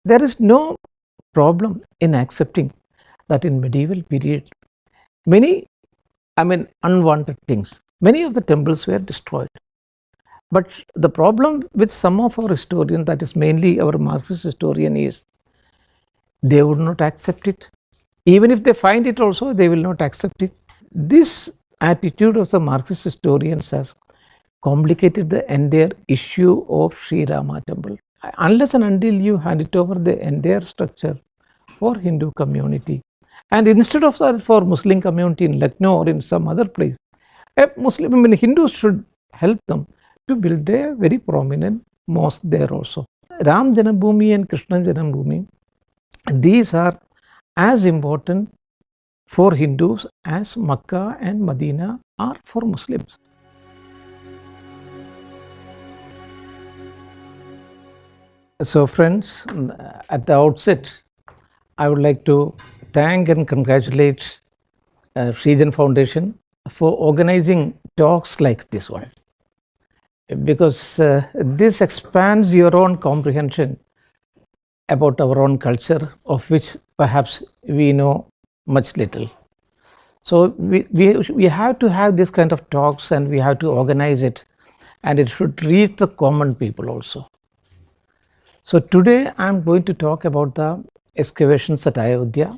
There is no problem in accepting that in medieval period many unwanted things, many of the temples were destroyed. But the problem with some of our historians, that is mainly our Marxist historian, is they would not accept it. Even if they find it also, they will not accept it. This attitude of the Marxist historians has complicated the entire issue of Sri Rama temple. Unless and until you hand it over the entire structure for Hindu community, and instead of that for Muslim community in Lucknow or in some other place, Hindus should help them to build a very prominent mosque there also. Ram Janambhomi and Krishna Janambhomi, these are as important for Hindus as Makkah and Medina are for Muslims. So friends, at the outset, I would like to thank and congratulate Srijan Foundation for organizing talks like this one, because this expands your own comprehension about our own culture, of which perhaps we know much little. So we have to have this kind of talks, and we have to organize it, and it should reach the common people also. So today I am going to talk about the excavations at Ayodhya.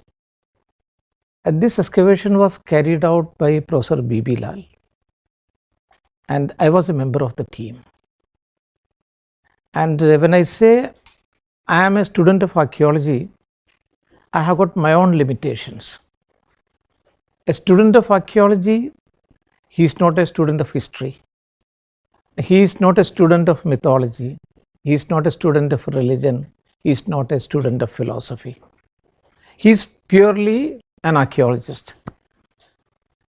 And this excavation was carried out by Professor B.B. Lal, and I was a member of the team. And when I say I am a student of archaeology, I have got my own limitations. A student of archaeology, he is not a student of history. He is not a student of mythology. He is not a student of religion. He is not a student of philosophy. He is purely an archaeologist.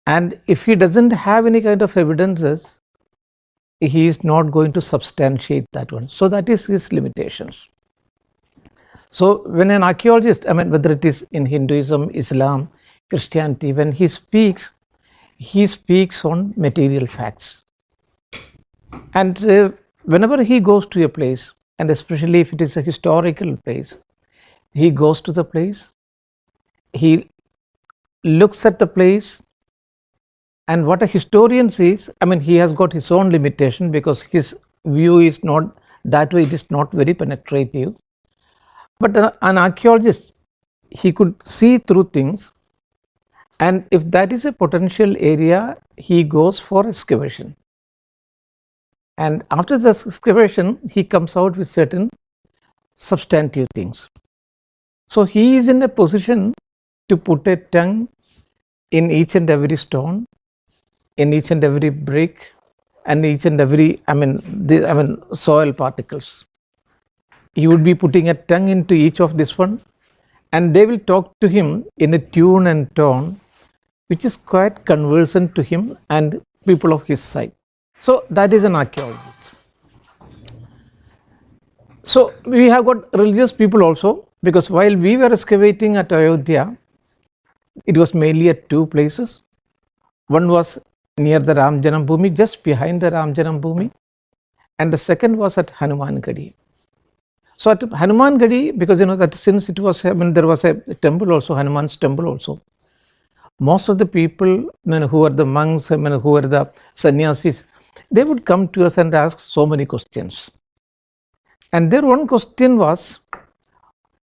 And if he doesn't have any kind of evidences, he is not going to substantiate that one. So that is his limitations. So when an archaeologist, whether it is in Hinduism, Islam, Christianity, when he speaks on material facts. And whenever he goes to a place, and especially if it is a historical place, he goes to the place, he looks at the place, and what a historian sees, he has got his own limitation, because his view is not that way, it is not very penetrative. But an archaeologist, he could see through things, and if that is a potential area, he goes for excavation. And after the excavation, he comes out with certain substantive things. So he is in a position to put a tongue in each and every stone, in each and every brick, and each and every soil particles. He would be putting a tongue into each of this one, and they will talk to him in a tune and tone which is quite conversant to him and people of his side. So that is an archaeologist. So we have got religious people also, because while we were excavating at Ayodhya, it was mainly at two places. One was near the Ramjanam, just behind the Ramjanam, and the second was at Hanuman Gadi. So at Hanuman Gadi, because that since it was, there was a temple also, Hanuman's temple also, most of the people who are the monks, who are the sannyasis, they would come to us and ask so many questions. And their one question was,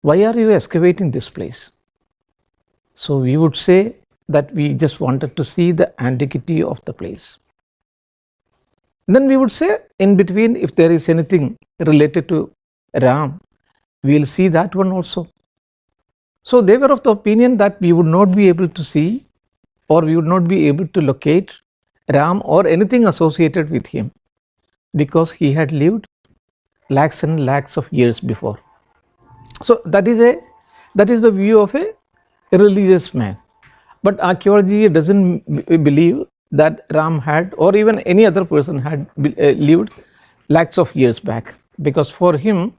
why are you excavating this place? So we would say that we just wanted to see the antiquity of the place. Then we would say, in between, if there is anything related to Ram, we will see that one also. So they were of the opinion that we would not be able to see, or we would not be able to locate Ram or anything associated with him, because he had lived lakhs and lakhs of years before. So that is the view of a religious man. But archaeology doesn't believe that Ram had, or even any other person had lived lakhs of years back, because for him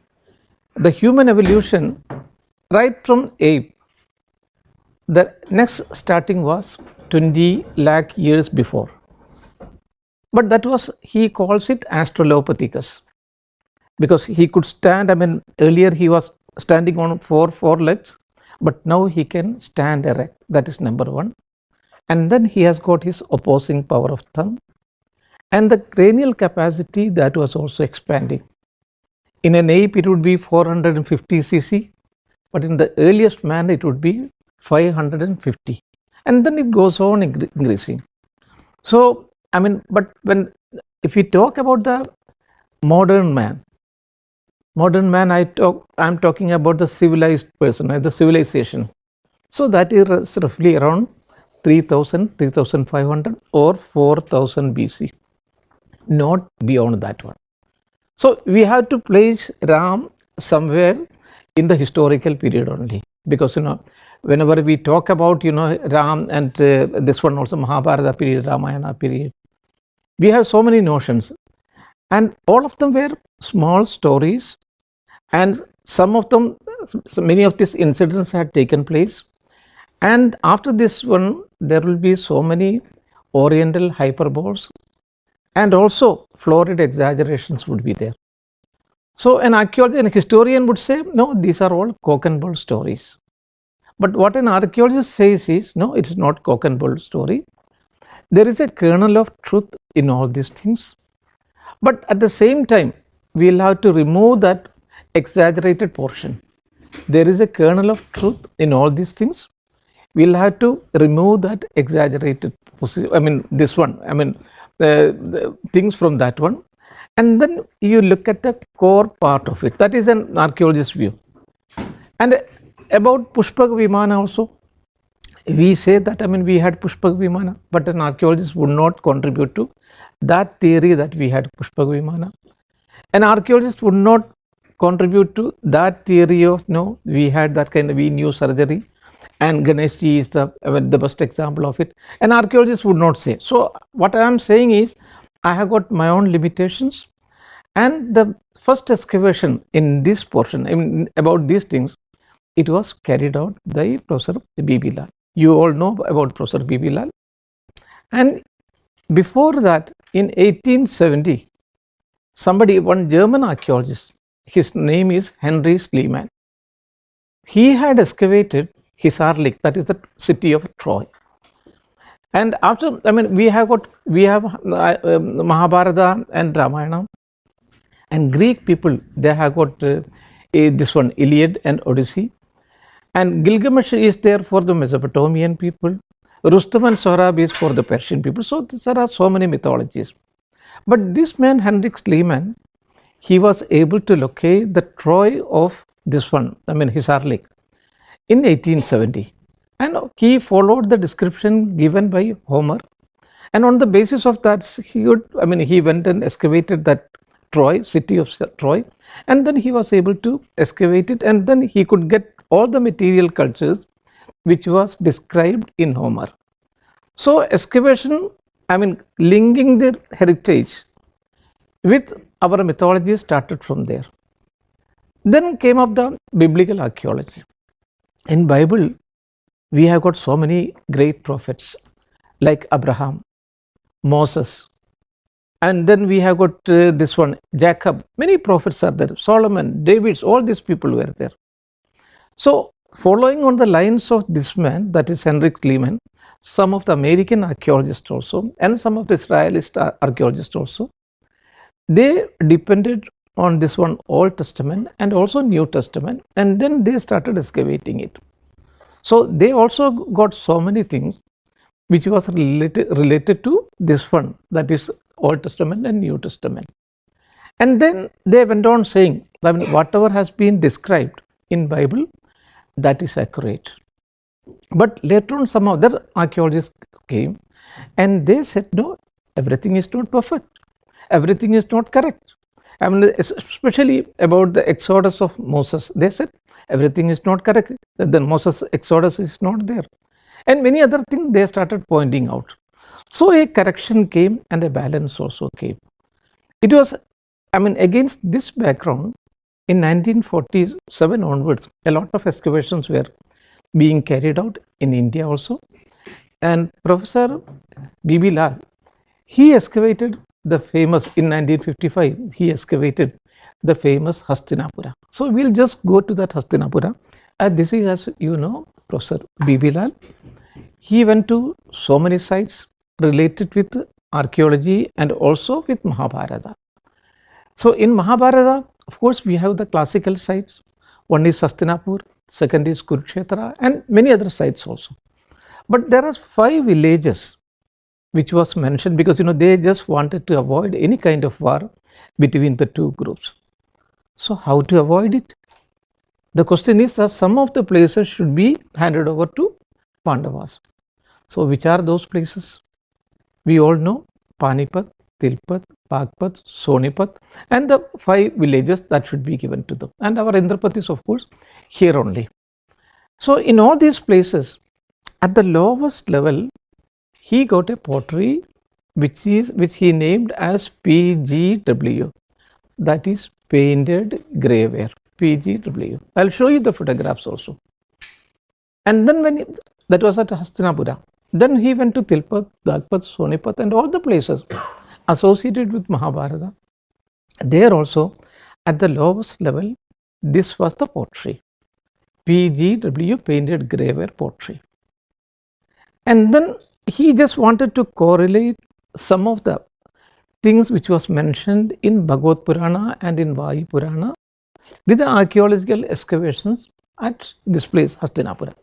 the human evolution, right from ape, the next starting was 20 lakh years before. But that was, he calls it Australopithecus, because he could stand, earlier he was standing on four legs, but now he can stand erect. That is number one. And then he has got his opposing power of thumb, and the cranial capacity that was also expanding. In an ape it would be 450 cc, but in the earliest man it would be 550, and then it goes on increasing. So but if we talk about the modern man, I'm talking about the civilized person, the civilization. So that is roughly around 3000, 3500 or 4000 BC, not beyond that one. So we have to place Ram somewhere in the historical period only, because whenever we talk about Ram and this one also Mahabharata period, Ramayana period, we have so many notions, and all of them were small stories, and some of them, many of these incidents had taken place, and after this one there will be so many oriental hyperboles, and also florid exaggerations would be there. So an archaeologist and a historian would say, no, these are all cock and bull stories. But what an archaeologist says is, no, it's not cock and bull story. There is a kernel of truth in all these things. But at the same time, we'll have to remove that exaggerated portion. There is a kernel of truth in all these things. We'll have to remove that exaggerated, the things from that one. And then you look at the core part of it. That is an archaeologist's view. And about Pushpak Vimana also, we say that we had Pushpak Vimana, but an archaeologist would not contribute to that theory that we had Pushpak Vimana. An archaeologist would not contribute to that theory of we had that kind of, we knew surgery, and Ganeshji is the best example of it. An archaeologist would not say. So what I am saying is, I have got my own limitations, and the first excavation in this portion, about these things, it was carried out by Professor B.B. Lal. You all know about Professor B.B. Lal. And before that, in 1870, one German archaeologist, his name is Henry Schliemann, he had excavated Hisarlik, that is the city of Troy. And after, we have Mahabharata and Ramayana, and Greek people, they have got this one, Iliad and Odyssey, and Gilgamesh is there for the Mesopotamian people, Rustam and Sohrab is for the Persian people. So there are so many mythologies. But this man, Henrik Schliemann, he was able to locate the Troy of this one, Hisarlik, in 1870. And he followed the description given by Homer, and on the basis of that, he went and excavated that Troy, city of Troy, and then he was able to excavate it, and then he could get all the material cultures which was described in Homer. So excavation, linking their heritage with our mythology started from there. Then came up the biblical archaeology. In Bible, we have got so many great prophets like Abraham, Moses, and then we have got this one, Jacob. Many prophets are there, Solomon, David, all these people were there. So following on the lines of this man, that is Henrik Schliemann, some of the American archaeologists also, and some of the Israelist archaeologists also, they depended on this one Old Testament and also New Testament, and then they started excavating it. So they also got so many things which was related to this one, that is Old Testament and New Testament. And then they went on saying, whatever has been described in Bible, that is accurate. But later on, some other archaeologists came and they said, no, everything is not perfect, everything is not correct. Especially about the Exodus of Moses, they said everything is not correct, then Moses' Exodus is not there, and many other things they started pointing out. So a correction came and a balance also came. It was, against this background, in 1947 onwards, a lot of excavations were being carried out in India also, and Professor B.B. Lal, he excavated the famous, in 1955, he excavated the famous Hastinapura. So we'll just go to that Hastinapura. This is, as you know, Professor B.B. Lal. He went to so many sites related with archaeology and also with Mahabharata. So in Mahabharata, of course, we have the classical sites. One is Hastinapur, second is Kurukshetra, and many other sites also. But there are 5 villages which was mentioned because they just wanted to avoid any kind of war between the two groups. So how to avoid it? The question is that some of the places should be handed over to Pandavas. So which are those places? We all know Panipat, Tilpat, Bagpat, Sonipat, and the 5 villages that should be given to them. And our Indrapat is of course here only. So in all these places, at the lowest level, he got a pottery which he named as PGW, that is painted graveware, PGW. I'll show you the photographs also. And then that was at Hastinapura. Then he went to Tilpat, Bagpat, Sonipat, and all the places associated with Mahabharata. There also, at the lowest level, this was the pottery, PGW, painted graveware pottery. And then he just wanted to correlate some of the things which was mentioned in Bhagavad Purana and in Vayu Purana with the archaeological excavations at this place, Hastinapura.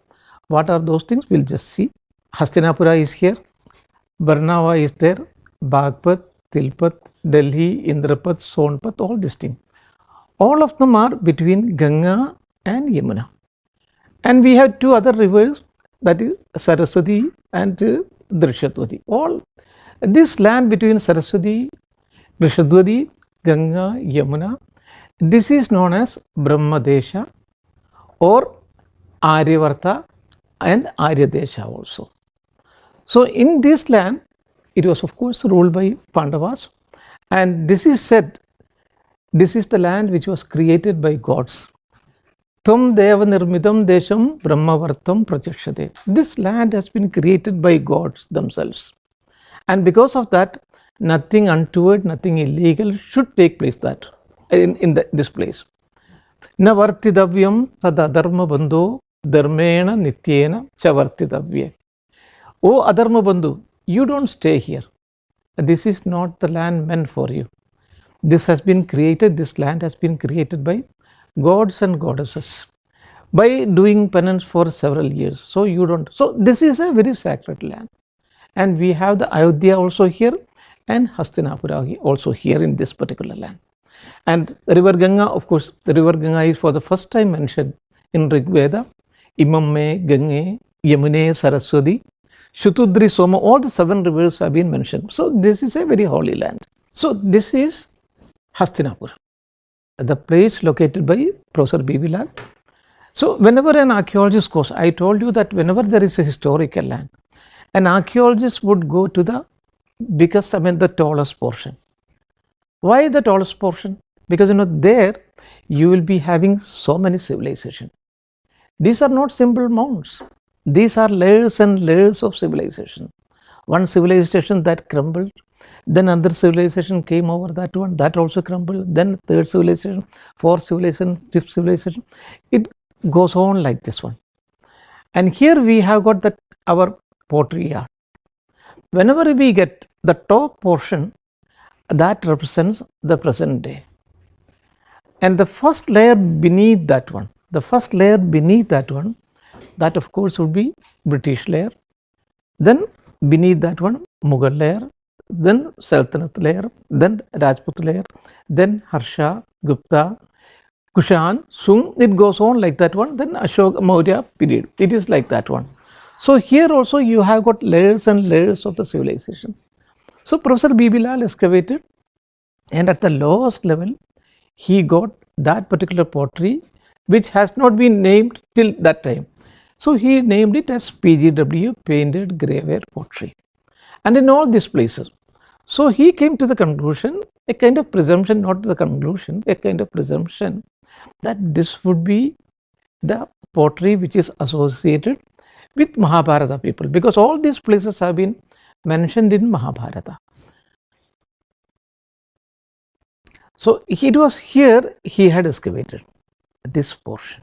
What are those things? We'll just see. Hastinapura is here, Barnava is there, Bagpat, Tilpat, Delhi, Indrapat, Sonpat, all these things. All of them are between Ganga and Yamuna. And we have 2 other rivers, that is Saraswati and Drishatwati. All this land between Saraswati, Drishatwati, Ganga, Yamuna, this is known as Brahmadesha or Aryavarta and Aryadesha also. So in this land, it was of course ruled by Pandavas, and this is said, this is the land which was created by gods. Tam deva nirmitam desham brahmavartam prachakshate. This land has been created by gods themselves, and because of that, nothing untoward, nothing illegal should take place this place. Na vartidavyam tada dharma bandho dharmena nityena cha vartidavye. O adharma bandhu, you don't stay here. This is not the land meant for you. This land has been created by gods and goddesses by doing penance for several years. So this is a very sacred land. And we have the Ayodhya also here and Hastinapura also here in this particular land. And river Ganga, of course, the river Ganga is for the first time mentioned in Rig Veda. Imam me Gange, Yamune, Saraswati, Shutudri, Soma, all the 7 rivers have been mentioned. So this is a very holy land. So this is Hastinapur, the place located by Professor B.B. Lal. So whenever an archaeologist goes, I told you that whenever there is a historical land, an archaeologist would go to the tallest portion. Why the tallest portion? Because there you will be having so many civilizations. These are not simple mounds. These are layers and layers of civilization. One civilization that crumbled, then another civilization came over that one, that also crumbled, then 3rd civilization, 4th civilization, 5th civilization. It goes on like this one. And here we have got our pottery art. Whenever we get the top portion, that represents the present day. And the first layer beneath that one, that of course would be British layer. Then beneath that one, Mughal layer, then Sultanate layer, then Rajput layer, then Harsha, Gupta, Kushan, Sung, it goes on like that one, then Ashoka Maurya period. It is like that one. So here also you have got layers and layers of the civilization. So Professor B.B. Lal excavated, and at the lowest level, he got that particular pottery which has not been named till that time. So he named it as PGW, painted graveware pottery. And in all these places, so he came to the conclusion, a kind of presumption, not the conclusion, a kind of presumption that this would be the pottery which is associated with Mahabharata people, because all these places have been mentioned in Mahabharata. So it was here he had excavated this portion.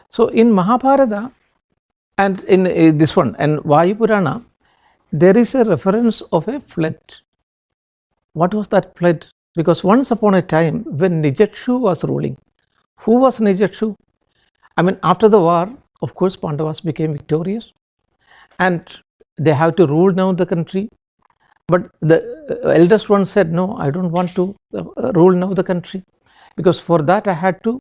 So in Mahabharata and in this one and Vayu Purana, there is a reference of a flood. What was that flood? Because once upon a time when Nijakshu was ruling, who was Nijakshu? I mean, after the war, of course, Pandavas became victorious and they have to rule now the country. But the eldest one said, no, I don't want to rule now the country, because for that I had to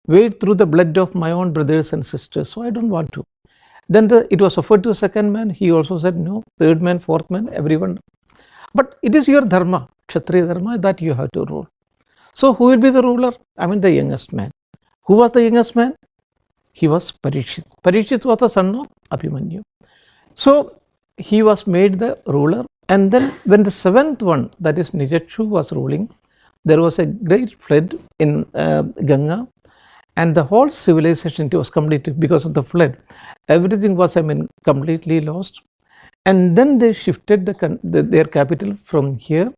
wade through the blood of my own brothers and sisters, so I don't want to. Then it was offered to the second man, he also said no, third man, fourth man, everyone. But it is your dharma, Kshatriya dharma, that you have to rule. So who will be the ruler? I mean the youngest man. Who was the youngest man? He was Parikshit. Parikshit was the son of Abhimanyu. So he was made the ruler, and then when the seventh one, that is Nijakshu, was ruling, there was a great flood in Ganga, and the whole civilization, it was completed because of the flood. Everything was, I mean, completely lost. And then they shifted their capital from here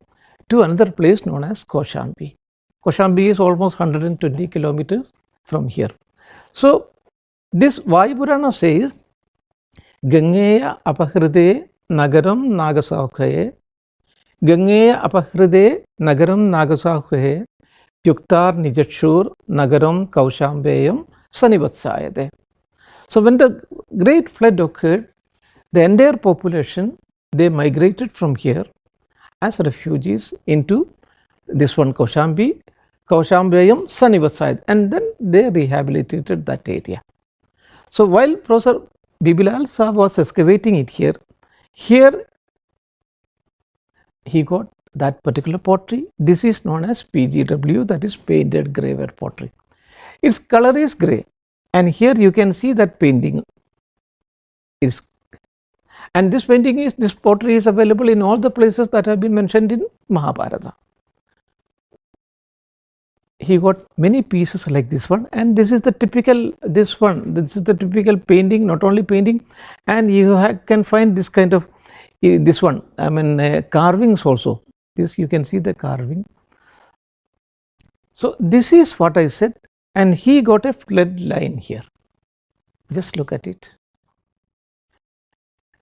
to another place known as Kaushambi. Kaushambi is almost 120 kilometers from here. So this Vayu Purana says, Gangeya apahride nagaram nagasakhaye, Gangeya apahride nagaram nagasakhaye, Yuktar Nijachur nagaram Kaushambeyam Sanivatsayade. So when the great flood occurred, the entire population, they migrated from here as refugees into this one Kaushambi, Kaushambeyam Sanivatsayade, and then they rehabilitated that area. So while Professor Bibilal Saab was excavating it here he got that particular pottery. This is known as PGW, that is painted graveware pottery. Its color is grey, and here you can see that painting is, and this pottery is available in all the places that have been mentioned in Mahabharata. He got many pieces like this one, and this is the typical painting, not only painting, and you can find this kind of this one, I mean carvings also. This you can see the carving. So this is what I said, and he got a flood line here. Just look at it.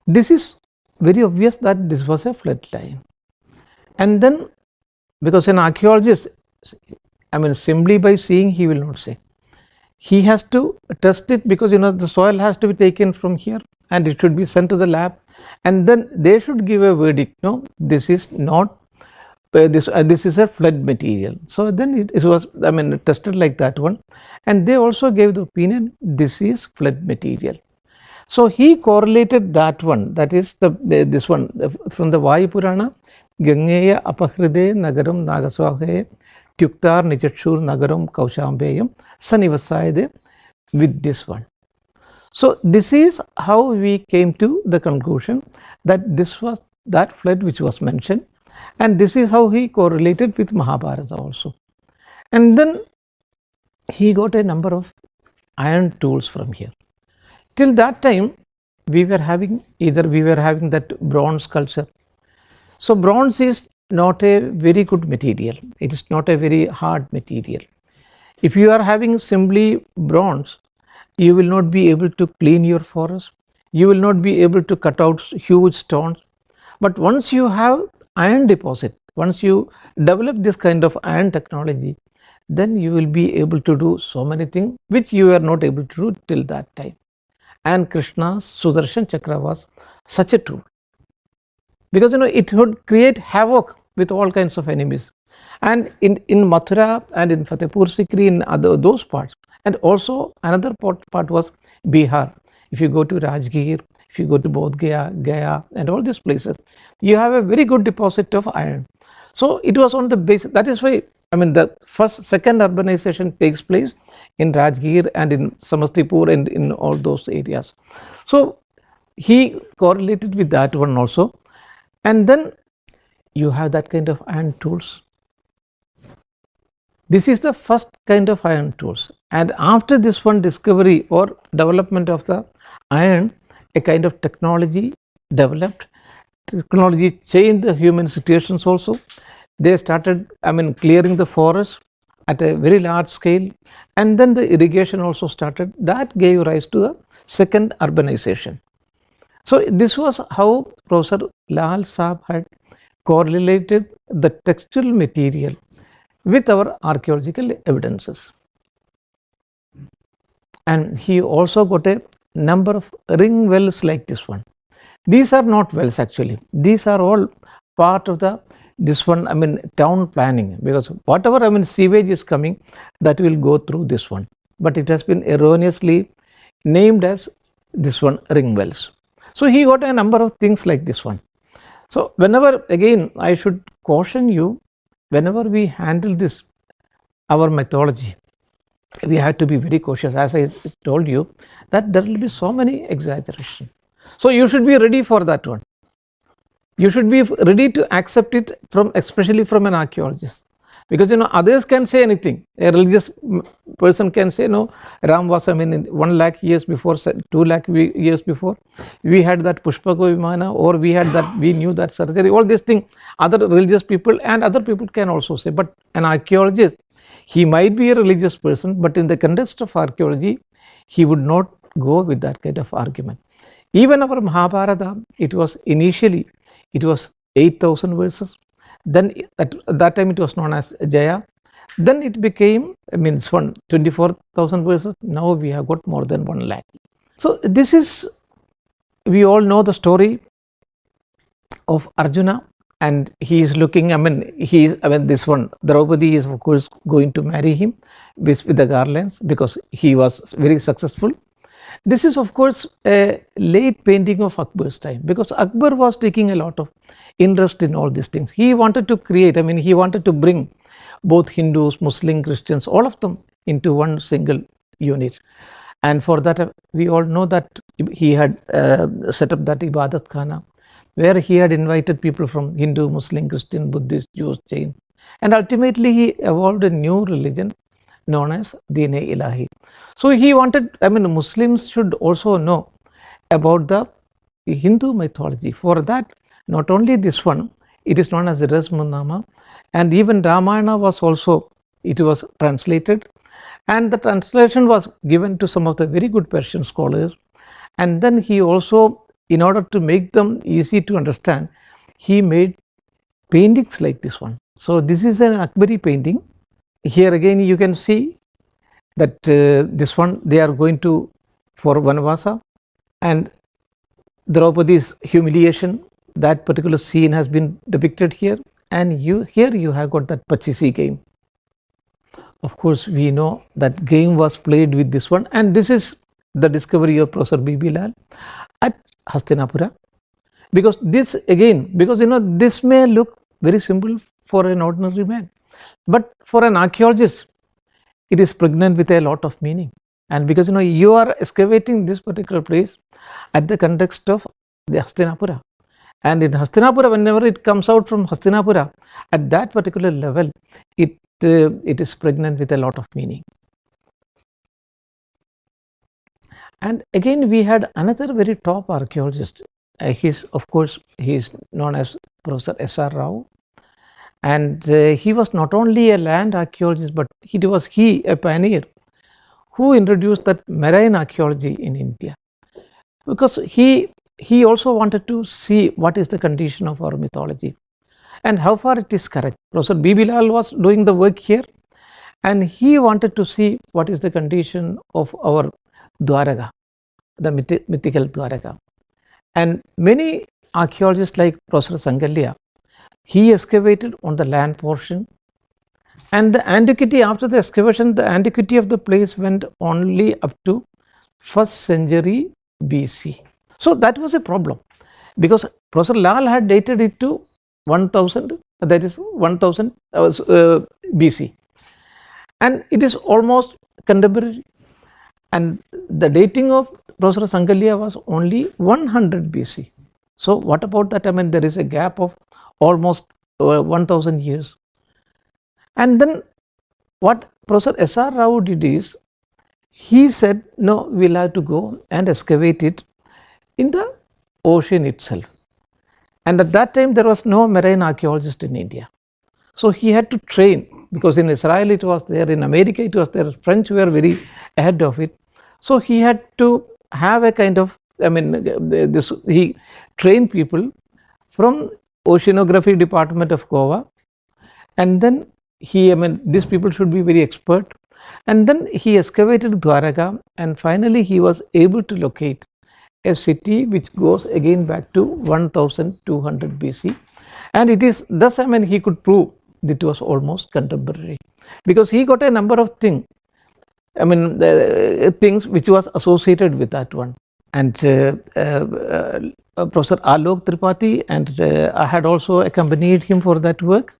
This is very obvious that this was a flood line. And then, because an archaeologist, I mean, simply by seeing he will not say. He has to test it, because the soil has to be taken from here and it should be sent to the lab, and then they should give a verdict. No, this is not this is a flood material. So then it was, I mean, tested like that one, and they also gave the opinion this is flood material. So he correlated that one, that is this one from the Vayu Purana, Gangeya apahride nagaram nagaswahe Tyuktar Nijachur nagaram Kaushambeyam Sanivasayade, with this one. So this is how we came to the conclusion that this was that flood which was mentioned, and this is how he correlated with Mahabharata also. And then he got a number of iron tools from here. Till that time we were having that bronze culture. So bronze is not a very good material, it is not a very hard material. If you are having simply bronze, you will not be able to clean your forest, you will not be able to cut out huge stones. But once you have iron deposit, once you develop this kind of iron technology, then you will be able to do so many things which you were not able to do till that time. And Krishna's Sudarshan Chakra was such a tool, because it would create havoc with all kinds of enemies. And in Mathura and in Fatehpur Sikri, in those parts, and also another part was Bihar. If you go to Rajgir, if you go to Bodh Gaya and all these places, you have a very good deposit of iron. So it was on the basis, that is why, I mean, the second urbanization takes place in Rajgir and in Samastipur and in all those areas. So he correlated with that one also. And then you have that kind of iron tools. This is the first kind of iron tools, and after this one discovery or development of the iron, a kind of technology developed. Technology changed the human situations also. They started, clearing the forest at a very large scale, and then the irrigation also started. That gave rise to the second urbanization. So this was how Professor Lal Saab had correlated the textual material with our archaeological evidences. And he also got a number of ring wells like this one. These are not wells actually. These are all part of the town planning, because whatever sewage is coming, that will go through this one. But it has been erroneously named as this one ring wells. So he got a number of things like this one. So whenever, again, I should caution you, whenever we handle this, our mythology, we have to be very cautious. As I told you, that there will be so many exaggeration. So you should be ready for that one. You should be ready to accept it from, especially from an archaeologist, because others can say anything. A religious person can say, no, Ram was 1 lakh years before, 2 lakh years before, we had that Pushpaka Vimana, or we had that, we knew that surgery, all these things. Other religious people and other people can also say. But an archaeologist, he might be a religious person, but in the context of archaeology, he would not go with that kind of argument. Even our Mahabharata, it was initially, it was 8,000 verses. Then at that time it was known as Jaya. Then it became 24,000 verses. Now we have got more than 1 lakh. So this is, we all know the story of Arjuna, and he is looking, this one, Draupadi is of course going to marry him with the garlands, because he was very successful. This is of course a late painting of Akbar's time, because Akbar was taking a lot of interest in all these things. He wanted to create, he wanted to bring both Hindus, Muslim, Christians, all of them into one single unit. And for that, we all know that he had set up that Ibadat Khana, where he had invited people from Hindu, Muslim, Christian, Buddhist, Jews, Jain, and ultimately he evolved a new religion known as Deen-e-Ilahi. So he wanted, Muslims should also know about the Hindu mythology. For that, not only this one, it is known as the Rasmunama, and even Ramayana was also, it was translated, and the translation was given to some of the very good Persian scholars. And then he also, in order to make them easy to understand, he made paintings like this one. So this is an Akbari painting. Here again you can see that this one, they are going to for Vanavasa, and Draupadi's humiliation, that particular scene has been depicted here. And here you have got that Pachisi game. Of course we know that game was played with this one, and this is the discovery of Professor B.B. Lal at Hastinapura. Because this again, because this may look very simple for an ordinary man, but for an archaeologist it is pregnant with a lot of meaning. And because you are excavating this particular place at the context of the Hastinapura, and in Hastinapura, whenever it comes out from Hastinapura, at that particular level, it is pregnant with a lot of meaning. And again we had another very top archaeologist. Of course he is known as Professor S.R. Rao, and he was not only a land archaeologist, but he was a pioneer who introduced that marine archaeology in India, because he also wanted to see what is the condition of our mythology and how far it is correct. Professor B.B. Lal was doing the work here, and he wanted to see what is the condition of our Dwaraka, the mythical Dwaraka. And many archaeologists like Professor Sangalya, he excavated on the land portion, and the antiquity, after the excavation, the antiquity of the place went only up to 1st century BC. So that was a problem, because Professor Lal had dated it to 1000, that is 1000 BC, and it is almost contemporary. And the dating of Professor Sangalya was only 100 BC. So what about that? There is a gap of almost 1000 years. And then what Professor S.R. Rao did is, he said, no, we'll have to go and excavate it in the ocean itself. And at that time there was no marine archaeologist in India. So he had to train, because in Israel it was there, in America it was there, French were very ahead of it. So he had to have a kind of, he trained people from oceanography department of Goa, and then these people should be very expert, and then he excavated Dwaraka, and finally he was able to locate a city which goes again back to 1200 BC, and it is thus he could prove that it was almost contemporary, because he got a number of things, things which was associated with that one. And Professor Alok Tripathi, and I had also accompanied him for that work,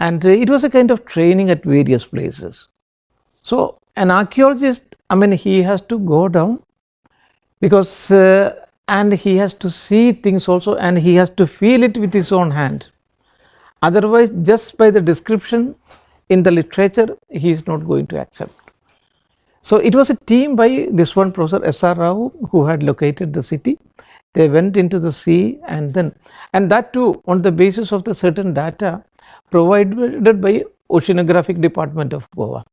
and it was a kind of training at various places. So an archaeologist, he has to go down, because and he has to see things also, and he has to feel it with his own hand. Otherwise, just by the description in the literature, he is not going to accept. So it was a team by this one Professor S.R. Rao who had located the city. They went into the sea, and that too on the basis of the certain data provided by Oceanographic Department of Goa.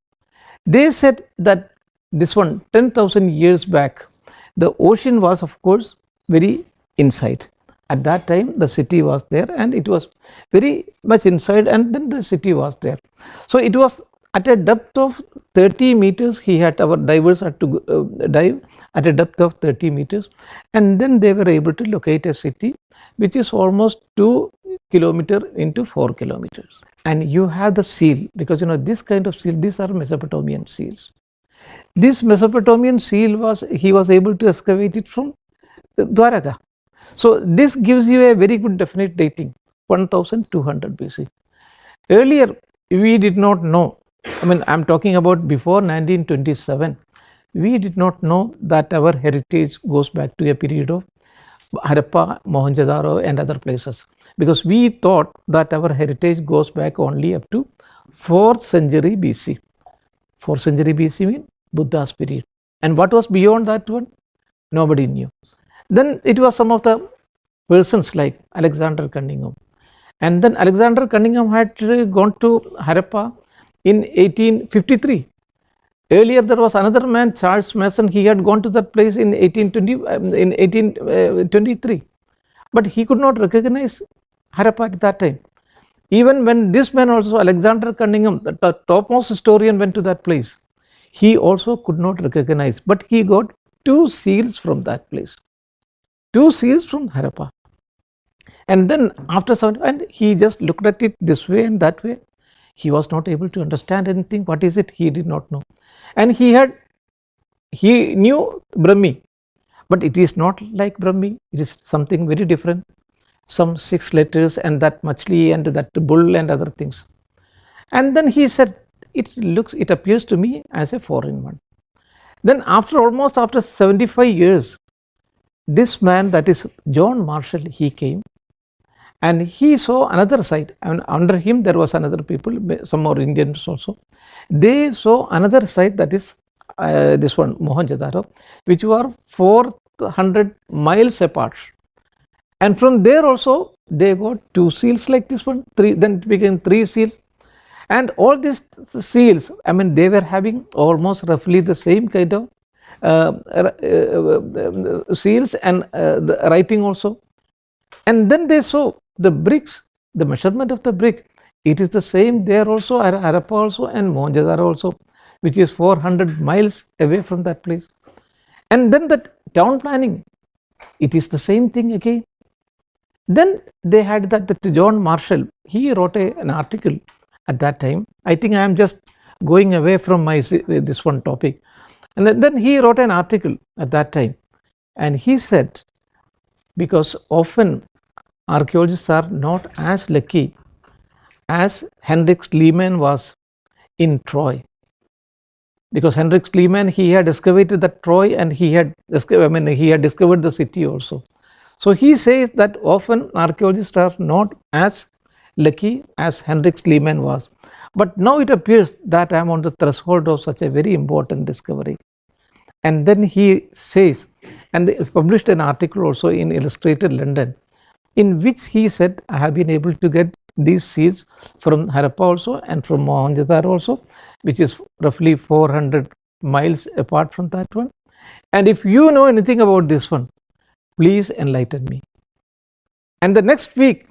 They said that this one 10,000 years back, the ocean was of course very inside. At that time the city was there, and it was very much inside, and then the city was there. So it was at a depth of 30 meters. Our divers had to dive at a depth of 30 meters, and then they were able to locate a city which is almost 2 kilometers into 4 kilometers. And you have the seal, because this kind of seal, these are Mesopotamian seals. This Mesopotamian seal he was able to excavate it from Dwaraka. So this gives you a very good definite dating, 1200 BC. Earlier we did not know, I'm talking about before 1927, we did not know that our heritage goes back to a period of Harappa, Mohenjo-daro and other places, because we thought that our heritage goes back only up to 4th century BC. 4th century BC means Buddha's period, and what was beyond that one, nobody knew. Then it was some of the persons like Alexander Cunningham, and then Alexander Cunningham had gone to Harappa in 1853. Earlier there was another man, Charles Mason. He had gone to that place in 1823, but he could not recognize Harappa at that time. Even when this man also, Alexander Cunningham, the topmost historian, went to that place, he also could not recognize, but he got 2 seals from that place, 2 seals from Harappa. And then after some, and he just looked at it this way and that way. He was not able to understand anything. What is it? He did not know. And he knew Brahmi, but it is not like Brahmi. It is something very different. Some 6 letters and that machli and that bull and other things. And then he said, it appears to me as a foreign one. Then after 75 years, this man, that is John Marshall, he came, and he saw another side, and under him there was another people, some more Indians also. They saw another side, that is this one Mohenjo-daro, which were 400 miles apart, and from there also they got 2 seals like this one, 3, then it became 3 seals, and all these seals, they were having almost roughly the same kind of seals, and the writing also. And then they saw the bricks, the measurement of the brick, it is the same there also, Harappa also and Mohenjo-daro also, which is 400 miles away from that place. And then that town planning, it is the same thing again. Then they had that John Marshall, he wrote an article at that time. I think I am just going away from this one topic. And then he wrote an article at that time, and he said, because often archaeologists are not as lucky as Henrik Schliemann was in Troy, because Henrik Schliemann, he had excavated that Troy, and he had discovered the city also. So he says that often archaeologists are not as lucky as Henrik Schliemann was. But now it appears that I am on the threshold of such a very important discovery. And then he says, and he published an article also in Illustrated London, in which he said, I have been able to get these seals from Harappa also and from Mohenjo-daro also, which is roughly 400 miles apart from that one. And if you know anything about this one, please enlighten me. And the next week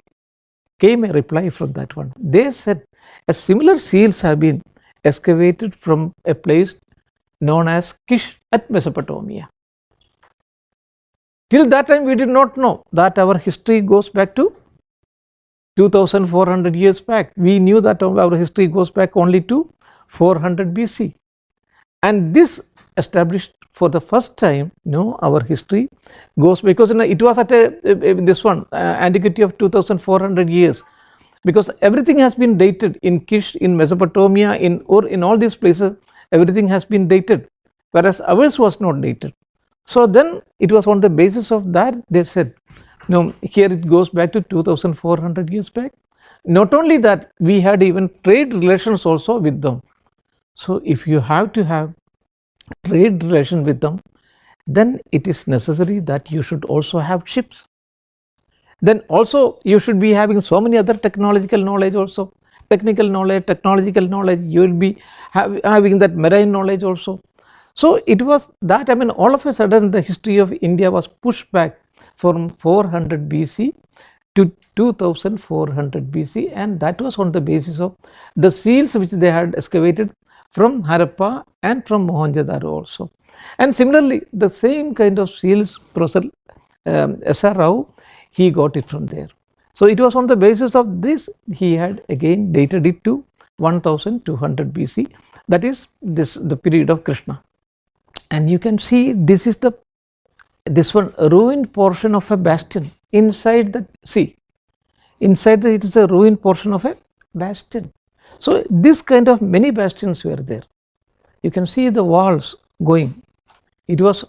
came a reply from that one. They said a similar seals have been excavated from a place known as Kish at Mesopotamia. Till that time we did not know that our history goes back to 2400 years back. We knew that our history goes back only to 400 BC. And this established for the first time, our history goes, because it was at this one antiquity of 2400 years, because everything has been dated in Kish, in Mesopotamia, in all these places, everything has been dated, whereas ours was not dated. So then it was on the basis of that they said, here it goes back to 2400 years back. Not only that, we had even trade relations also with them. So if you have to have trade relation with them, then it is necessary that you should also have ships. Then also you should be having so many other technological knowledge also, technical knowledge, technological knowledge. You will be having that marine knowledge also. So it was that, all of a sudden the history of India was pushed back from 400 BC to 2400 BC, and that was on the basis of the seals which they had excavated from Harappa and from Mohenjo-daro also. And similarly, the same kind of seals, Professor S.R. Rao, he got it from there. So it was on the basis of this he had again dated it to 1200 BC, that is the period of Krishna. And you can see this is this one ruined portion of a bastion inside the sea. Inside it is a ruined portion of a bastion. So this kind of many bastions were there. You can see the walls going. It was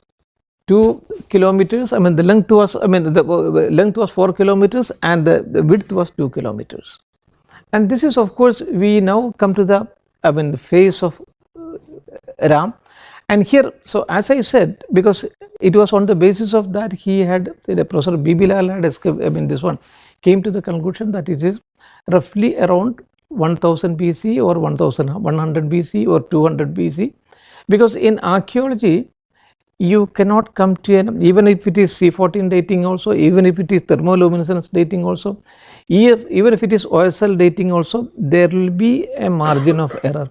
2 kilometers. The length was the length was 4 kilometers and the width was 2 kilometers. And this is, of course, we now come to the phase of Ram. And here, so as I said, because it was on the basis of that he had, Professor B.B. Lal had, this one came to the conclusion that it is roughly around 1000 BC or 1100 BC or 200 BC, because in archaeology you cannot come to even if it is C14 dating also, even if it is thermoluminescence dating also, even if it is OSL dating also, there will be a margin of error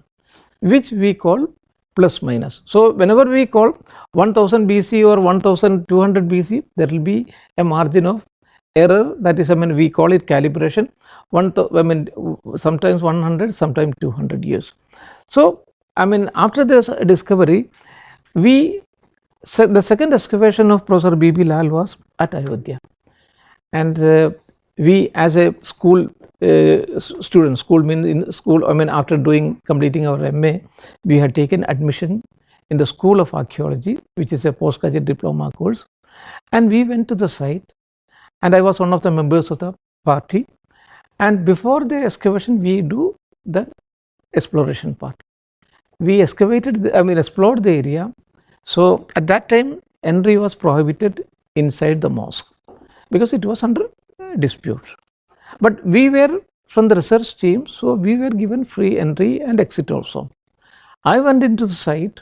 which we call plus minus. So whenever we call 1000 BC or 1200 BC, there will be a margin of error, that is, we call it calibration. Sometimes 100, sometimes 200 years. So after this discovery, the second excavation of Professor B.B. Lal was at Ayodhya, and we as a school student, after completing our MA, we had taken admission in the School of Archaeology, which is a postgraduate diploma course, and we went to the site, and I was one of the members of the party. And before the excavation, we do the exploration part. We excavated, explored the area. So at that time, entry was prohibited inside the mosque because it was under dispute. But we were from the research team, so we were given free entry and exit also. I went into the site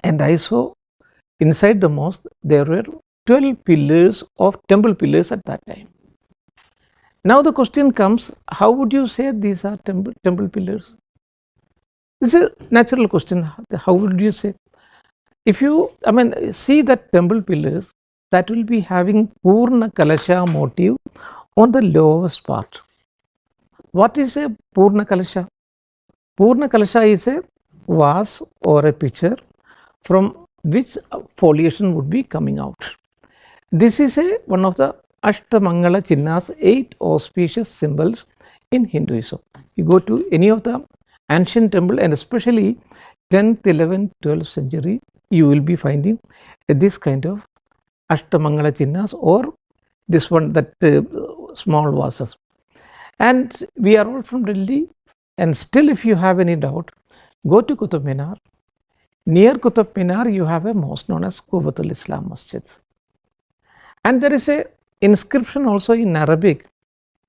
and I saw inside the mosque there were 12 pillars of temple pillars at that time. Now the question comes, how would you say these are temple pillars? This is a natural question. How would you say? If you see that temple pillars, that will be having Purna Kalasha motif on the lowest part. What is a Purna Kalasha? Purna Kalasha is a vase or a pitcher from which foliation would be coming out. This is one of the Ashtamangala Chinnas, 8 auspicious symbols in Hinduism. You go to any of the ancient temple, and especially 10th, 11th, 12th century, you will be finding this kind of Ashtamangala Chinnas, or this one, that small vases. And we are all from Delhi, and still if you have any doubt, go to Qutub Minar. Near Qutub Minar you have a mosque known as Quwwatul Islam Masjid, and there is inscription also in Arabic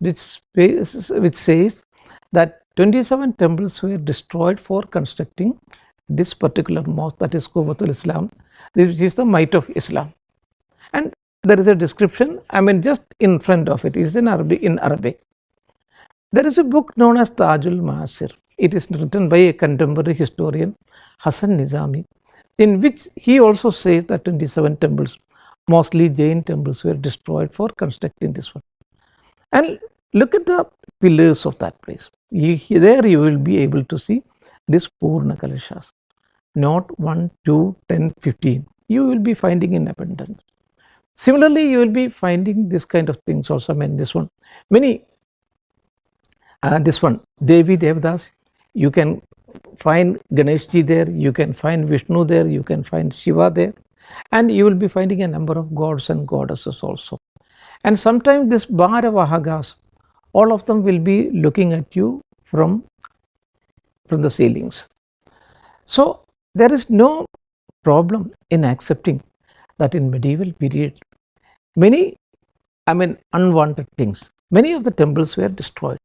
which says that 27 temples were destroyed for constructing this particular mosque, that is Quwwatul Islam, which is the might of Islam. And there is a description, just in front of it is in Arabic. There is a book known as Tajul Masir. It is written by a contemporary historian, Hassan Nizami, in which he also says that 27 temples, mostly Jain temples, were destroyed for constructing this one. And look at the pillars of that place. There you will be able to see this Purna Kalashas. Not 1, 2, 10, 15. You will be finding in abundance. Similarly, you will be finding this kind of things also. This one. This one, Devi Devdas. You can find Ganeshji there. You can find Vishnu there. You can find Shiva there. And you will be finding a number of gods and goddesses also. And sometimes this Bharavahagas, all of them will be looking at you from the ceilings. So there is no problem in accepting that in medieval period, many unwanted things, many of the temples were destroyed.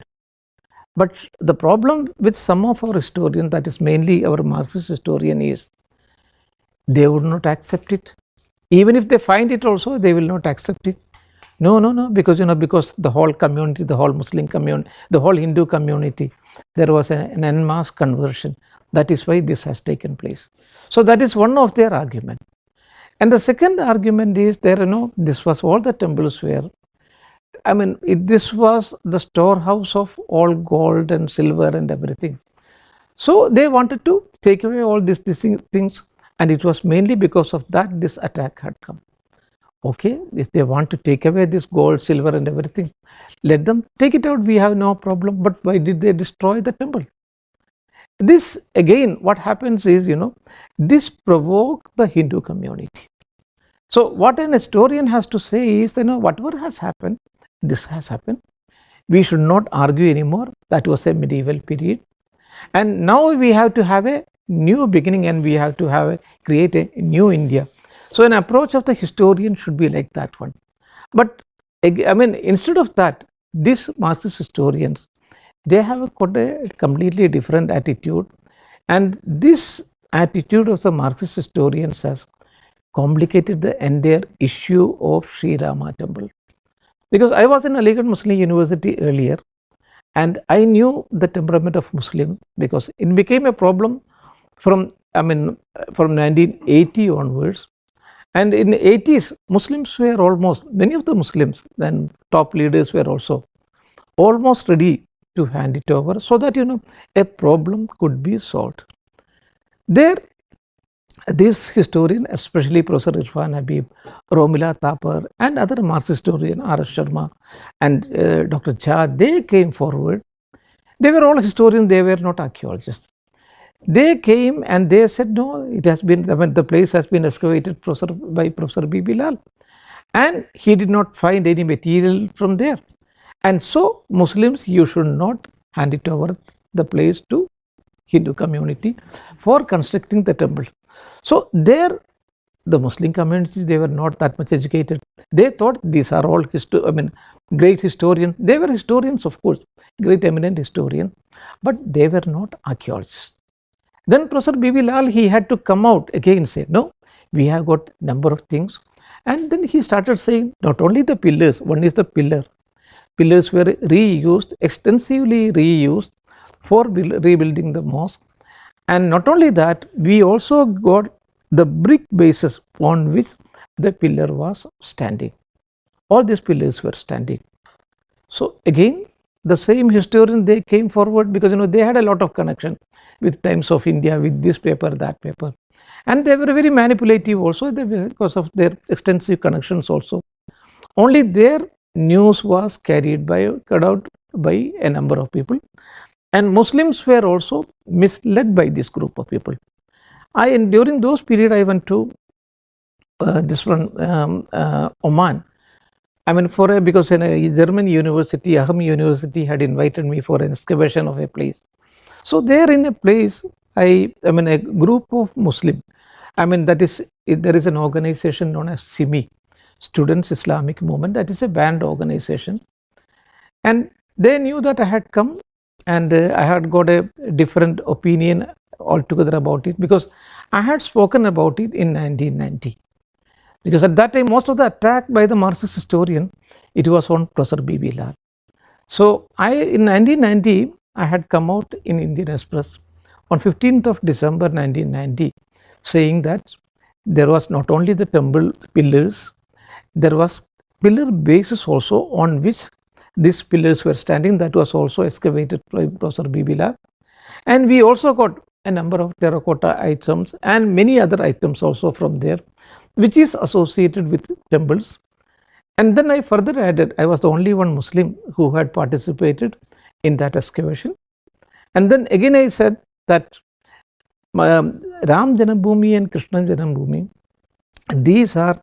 But the problem with some of our historians, that is mainly our Marxist historian, is they would not accept it. Even if they find it also, they will not accept it. No, because the whole community, the whole Muslim community, the whole Hindu community, there was an en masse conversion. That is why this has taken place. So that is one of their argument. And the second argument is this was all the temples were. This was the storehouse of all gold and silver and everything. So they wanted to take away all these things, and it was mainly because of that this attack had come. Okay, if they want to take away this gold, silver and everything, let them take it out, we have no problem. But why did they destroy the temple? This again, what happens is, this provoked the Hindu community. So what an historian has to say is, whatever has happened, this has happened. We should not argue anymore. That was a medieval period. And now we have to have a new beginning, and we have to create a new India. So an approach of the historian should be like that one. But instead of that, these Marxist historians, they have got a completely different attitude. And this attitude of the Marxist historians has complicated the entire issue of Sri Rama temple. Because I was in Aligarh Muslim University earlier, and I knew the temperament of Muslim, because it became a problem from 1980 onwards. And in the 80s, Muslims were many of the Muslims, then top leaders were also almost ready to hand it over, so that a problem could be solved. This historian, especially Professor Irfan Habib, Romila Thapar, and other Marxist historian R.S. Sharma and Dr. Jha, they came forward. They were all historians, they were not archaeologists. They came and they said, no, it has been, the place has been excavated by Professor B.B. Lal, and he did not find any material from there. And so Muslims, you should not hand it over the place to Hindu community for constructing the temple. So there, the Muslim communities, they were not that much educated. They thought these are all great historians. They were historians, of course, great eminent historians, but they were not archaeologists. Then Professor B.B. Lal, he had to come out again and say, no, we have got number of things. And then he started saying, not only the pillars, one is the pillar. Pillars were reused, extensively reused for rebuilding the mosque. And not only that, we also got the brick bases on which the pillar was standing. All these pillars were standing. So again, the same historian, they came forward because they had a lot of connection with Times of India, with this paper, that paper, and they were very manipulative also because of their extensive connections also. Only their news was carried out by a number of people, and Muslims were also misled by this group of people. During those period, I went to Oman. Because in a German university, Aham University had invited me for an excavation of a place. So there in a place, a group of Muslim, there is an organization known as SIMI, Students Islamic Movement, that is a banned organization, and they knew that I had come, and I had got a different opinion altogether about it, because I had spoken about it in 1990, because at that time most of the attack by the Marxist historian, it was on Professor B.B. Lal. So in 1990 I had come out in Indian Express on 15th of December 1990, saying that there was not only the temple pillars, there was pillar bases also on which these pillars were standing, that was also excavated by Professor B.B. Lal. And we also got a number of terracotta items and many other items also from there, which is associated with temples. And then I further added, I was the only one Muslim who had participated in that excavation. And then again I said that Ram Janambhomi and Krishna Janambhomi, these are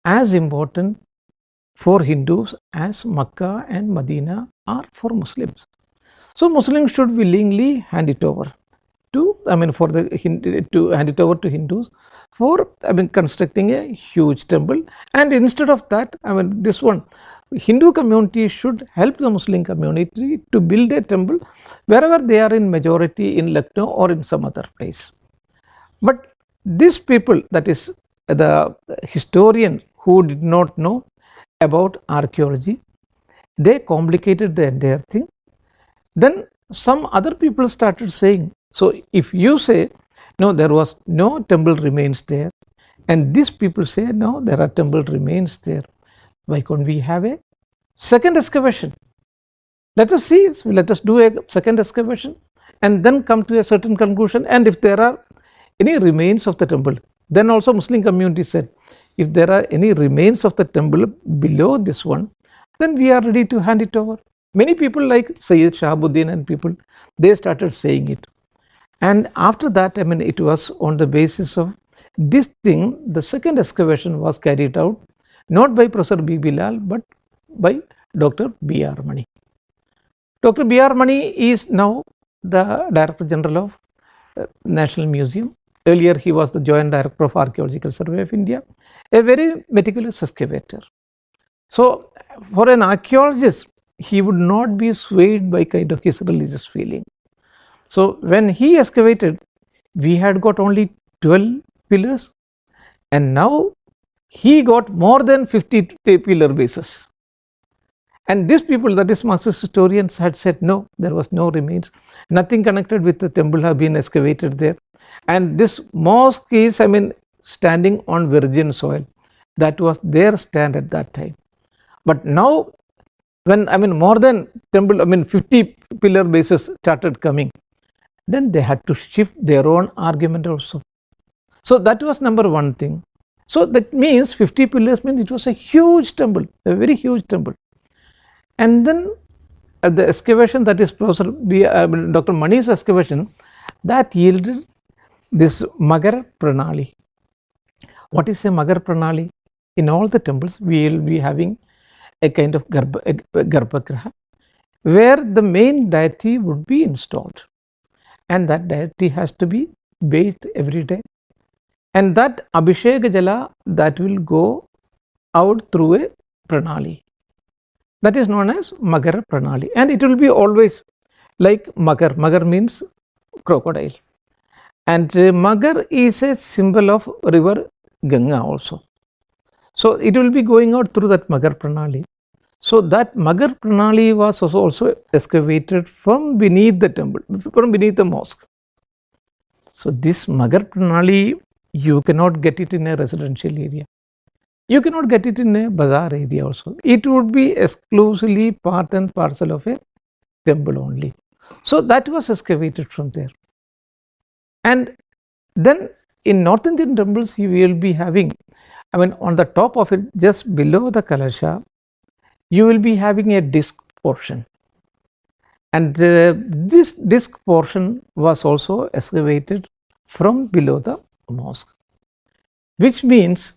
as important for Hindus as Makkah and Medina are for Muslims. So Muslims should willingly hand it over to, to hand it over to Hindus for constructing a huge temple. And instead of that, this one, Hindu community should help the Muslim community to build a temple wherever they are in majority, in Lucknow or in some other place. But these people, that is the historian who did not know about archaeology, they complicated the entire thing. Then some other people started saying, so if you say no, there was no temple remains there, and these people say no, there are temple remains there, why can't we have a second excavation? Let us see, let us do a second excavation and then come to a certain conclusion. And if there are any remains of the temple, then also Muslim community said, if there are any remains of the temple below this one, then we are ready to hand it over. Many people like Sayyid Shahabuddin and people, they started saying it. And after that, it was on the basis of this thing, the second excavation was carried out not by Professor B.B. Lal but by Dr. B.R. Mani. Dr. B.R. Mani is now the Director General of National Museum. Earlier he was the Joint Director of Archaeological Survey of India, a very meticulous excavator. So for an archaeologist, he would not be swayed by kind of his religious feeling. So when he excavated, we had got only 12 pillars, and now he got more than 50 pillar bases. And these people, that is Marxist historians, had said no, there was no remains, nothing connected with the temple have been excavated there. And this mosque is standing on virgin soil. That was their stand at that time. But now when more than temple 50 pillar bases started coming, then they had to shift their own argument also. So that was number one thing. So that means 50 pillars means it was a huge temple, a very huge temple. And then the excavation, that is Professor Dr. Mani's excavation, that yielded this Magar Pranali. What is a Magar Pranali? In all the temples we will be having a kind of Garbhagraha where the main deity would be installed, and that deity has to be bathed every day, and that Abhishek Jala, that will go out through a Pranali, that is known as Magar Pranali, and it will be always like Magar. Magar means crocodile, and Magar is a symbol of river Ganga also. So it will be going out through that Magar Pranali. So that Magar Pranali was also excavated from beneath the temple, from beneath the mosque. So this Magar Pranali, you cannot get it in a residential area. You cannot get it in a bazaar area also. It would be exclusively part and parcel of a temple only. So that was excavated from there. And then in North Indian temples, you will be having, on the top of it, just below the Kalasha, you will be having a disc portion. And this disc portion was also excavated from below the mosque, which means,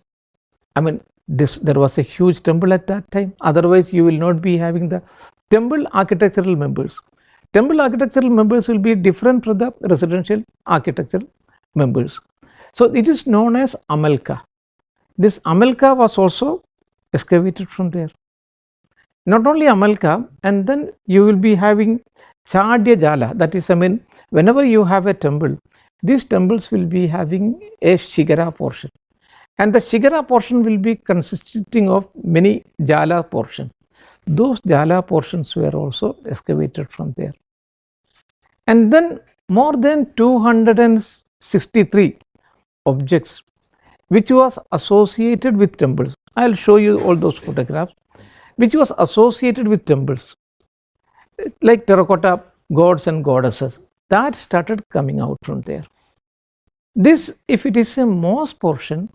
there was a huge temple at that time. Otherwise, you will not be having the temple architectural members. Temple architectural members will be different from the residential architectural members. So it is known as Amalka. This Amalka was also excavated from there. Not only Amalka, and then you will be having Chadya Jala, that is, whenever you have a temple, these temples will be having a Shigara portion, and the Shigara portion will be consisting of many Jala portions. Those Jala portions were also excavated from there. And then more than 263 objects which was associated with temples. I will show you all those photographs which was associated with temples, like terracotta gods and goddesses, that started coming out from there. This, if it is a mosque portion,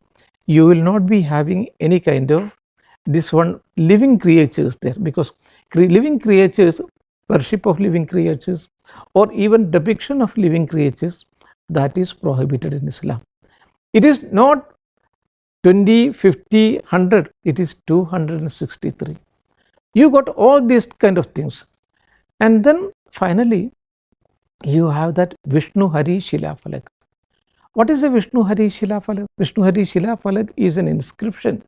you will not be having any kind of this one living creatures there, because living creatures, worship of living creatures, or even depiction of living creatures, that is prohibited in Islam. It is not 20, 50, 100, it is 263. You got all these kind of things. And then finally you have that Vishnu Hari Shilafalak. What is a Vishnu Hari Shilafalak? Vishnu Hari Shilafalak is an inscription.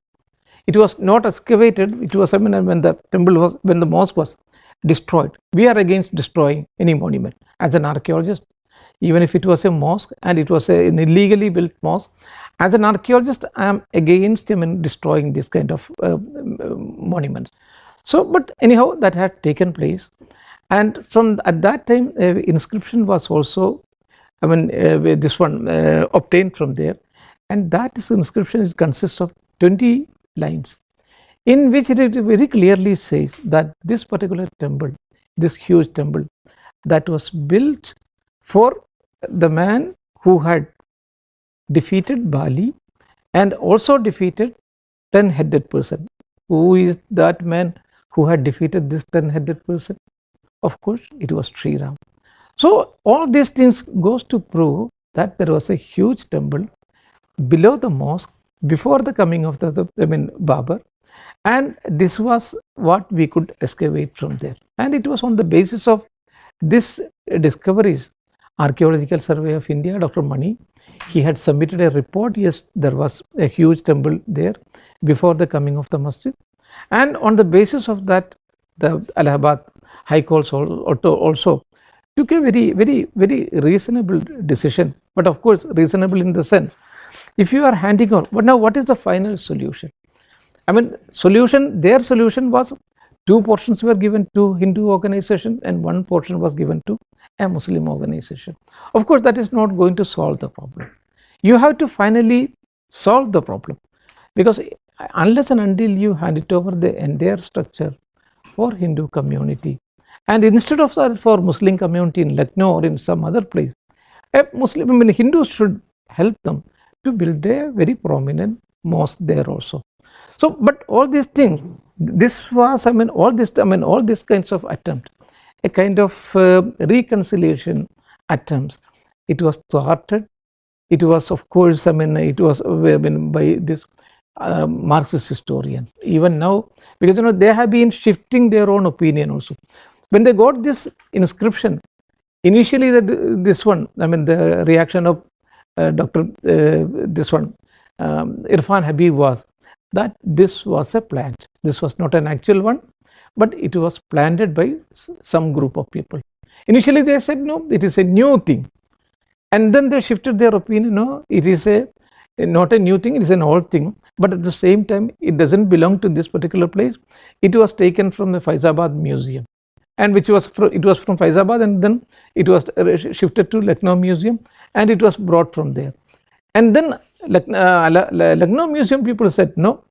It was not excavated. It was when the temple was, when the mosque was destroyed. We are against destroying any monument. As an archaeologist, even if it was a mosque and it was an illegally built mosque, as an archaeologist, I am against destroying this kind of monuments. So, but anyhow, that had taken place, and from at that time, inscription was also, this one obtained from there, and that inscription consists of 20 lines, in which it very clearly says that this particular temple, this huge temple, that was built for the man who had defeated Bali and also defeated 10-headed person. Who is that man who had defeated this 10-headed person? Of course, it was Sri Ram. So all these things goes to prove that there was a huge temple below the mosque before the coming of the Babur, and this was what we could excavate from there. And it was on the basis of this discoveries, Archaeological Survey of India, Dr. Mani, he had submitted a report. Yes, there was a huge temple there before the coming of the masjid, and on the basis of that, the Allahabad High Court also took a very reasonable decision. But of course, reasonable in the sense, if you are handing over, but now what is the final solution? Solution, their solution was 2 portions were given to Hindu organization and 1 portion was given to a Muslim organization. Of course, that is not going to solve the problem. You have to finally solve the problem, because unless and until you hand it over the entire structure for Hindu community, and instead of that for Muslim community in Lucknow or in some other place, a Muslim, Hindus should help them to build a very prominent mosque there also. So, but all these things, this was, all these kinds of attempts, a kind of reconciliation attempts, it was thwarted. It was, of course, it was by this Marxist historian. Even now, because they have been shifting their own opinion also. When they got this inscription, initially this one, the reaction of Dr. This one, Irfan Habib was that this was a plant. This was not an actual one, but it was planted by some group of people. Initially they said no, it is a new thing, and then they shifted their opinion. No, it is not a new thing, it is an old thing, but at the same time it doesn't belong to this particular place. It was taken from the Faizabad museum, and it was from Faizabad, and then it was shifted to Lucknow museum, and it was brought from there. And then Lucknow museum people said no,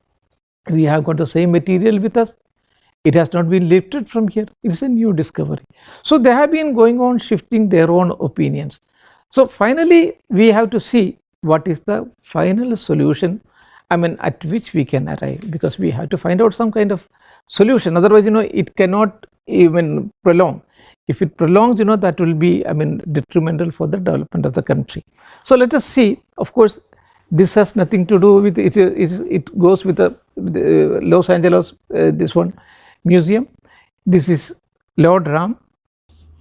we have got the same material with us, it has not been lifted from here, it is a new discovery. So they have been going on shifting their own opinions. So finally we have to see what is the final solution, at which we can arrive, because we have to find out some kind of solution. Otherwise, it cannot even prolong. If it prolongs, that will be detrimental for the development of the country. So let us see. Of course, this has nothing to do with it. It goes with the Los Angeles this one museum. This is Lord Ram,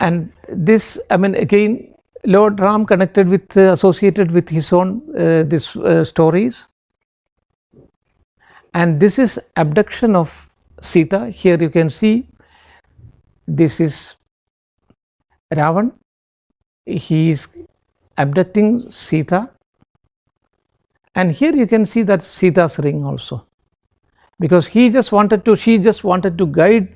and this again Lord Ram connected with associated with his own stories. and this is abduction of Sita. Here you can see this is Ravan. He is abducting Sita, and here you can see that Sita's ring also, because she just wanted to guide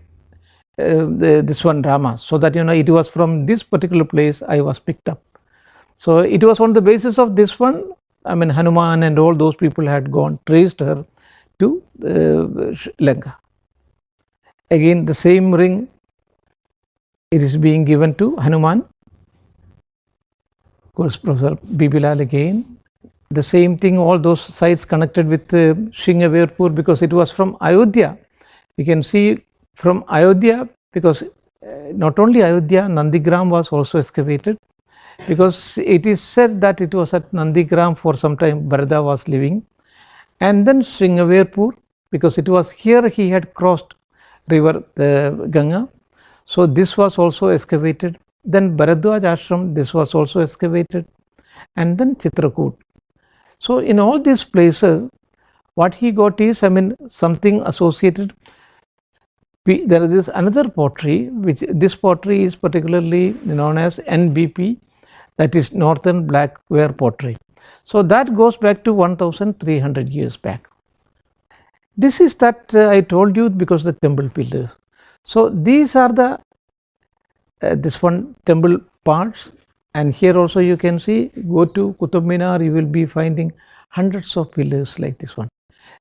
this one Rama, so that it was from this particular place I was picked up. So it was on the basis of this one, Hanuman and all those people had traced her to Lanka. Again the same ring, it is being given to Hanuman. Of course, Professor Bibilal again, the same thing, all those sites connected with Sringaverpur, because it was from Ayodhya. We can see from Ayodhya, because not only Ayodhya, Nandigram was also excavated, because it is said that it was at Nandigram for some time Bharata was living, and then Sringaverpur, because it was here he had crossed river Ganga, so this was also excavated. Then Bharadwaj ashram, this was also excavated, and then Chitrakoot. So in all these places what he got is something associated. There is another pottery, which this pottery is particularly known as NBP, that is Northern Black Ware pottery. So that goes back to 1300 years back. This is that I told you, because the temple pillars. So these are the this one temple parts, and here also you can see, go to Qutub Minar, you will be finding hundreds of pillars like this one.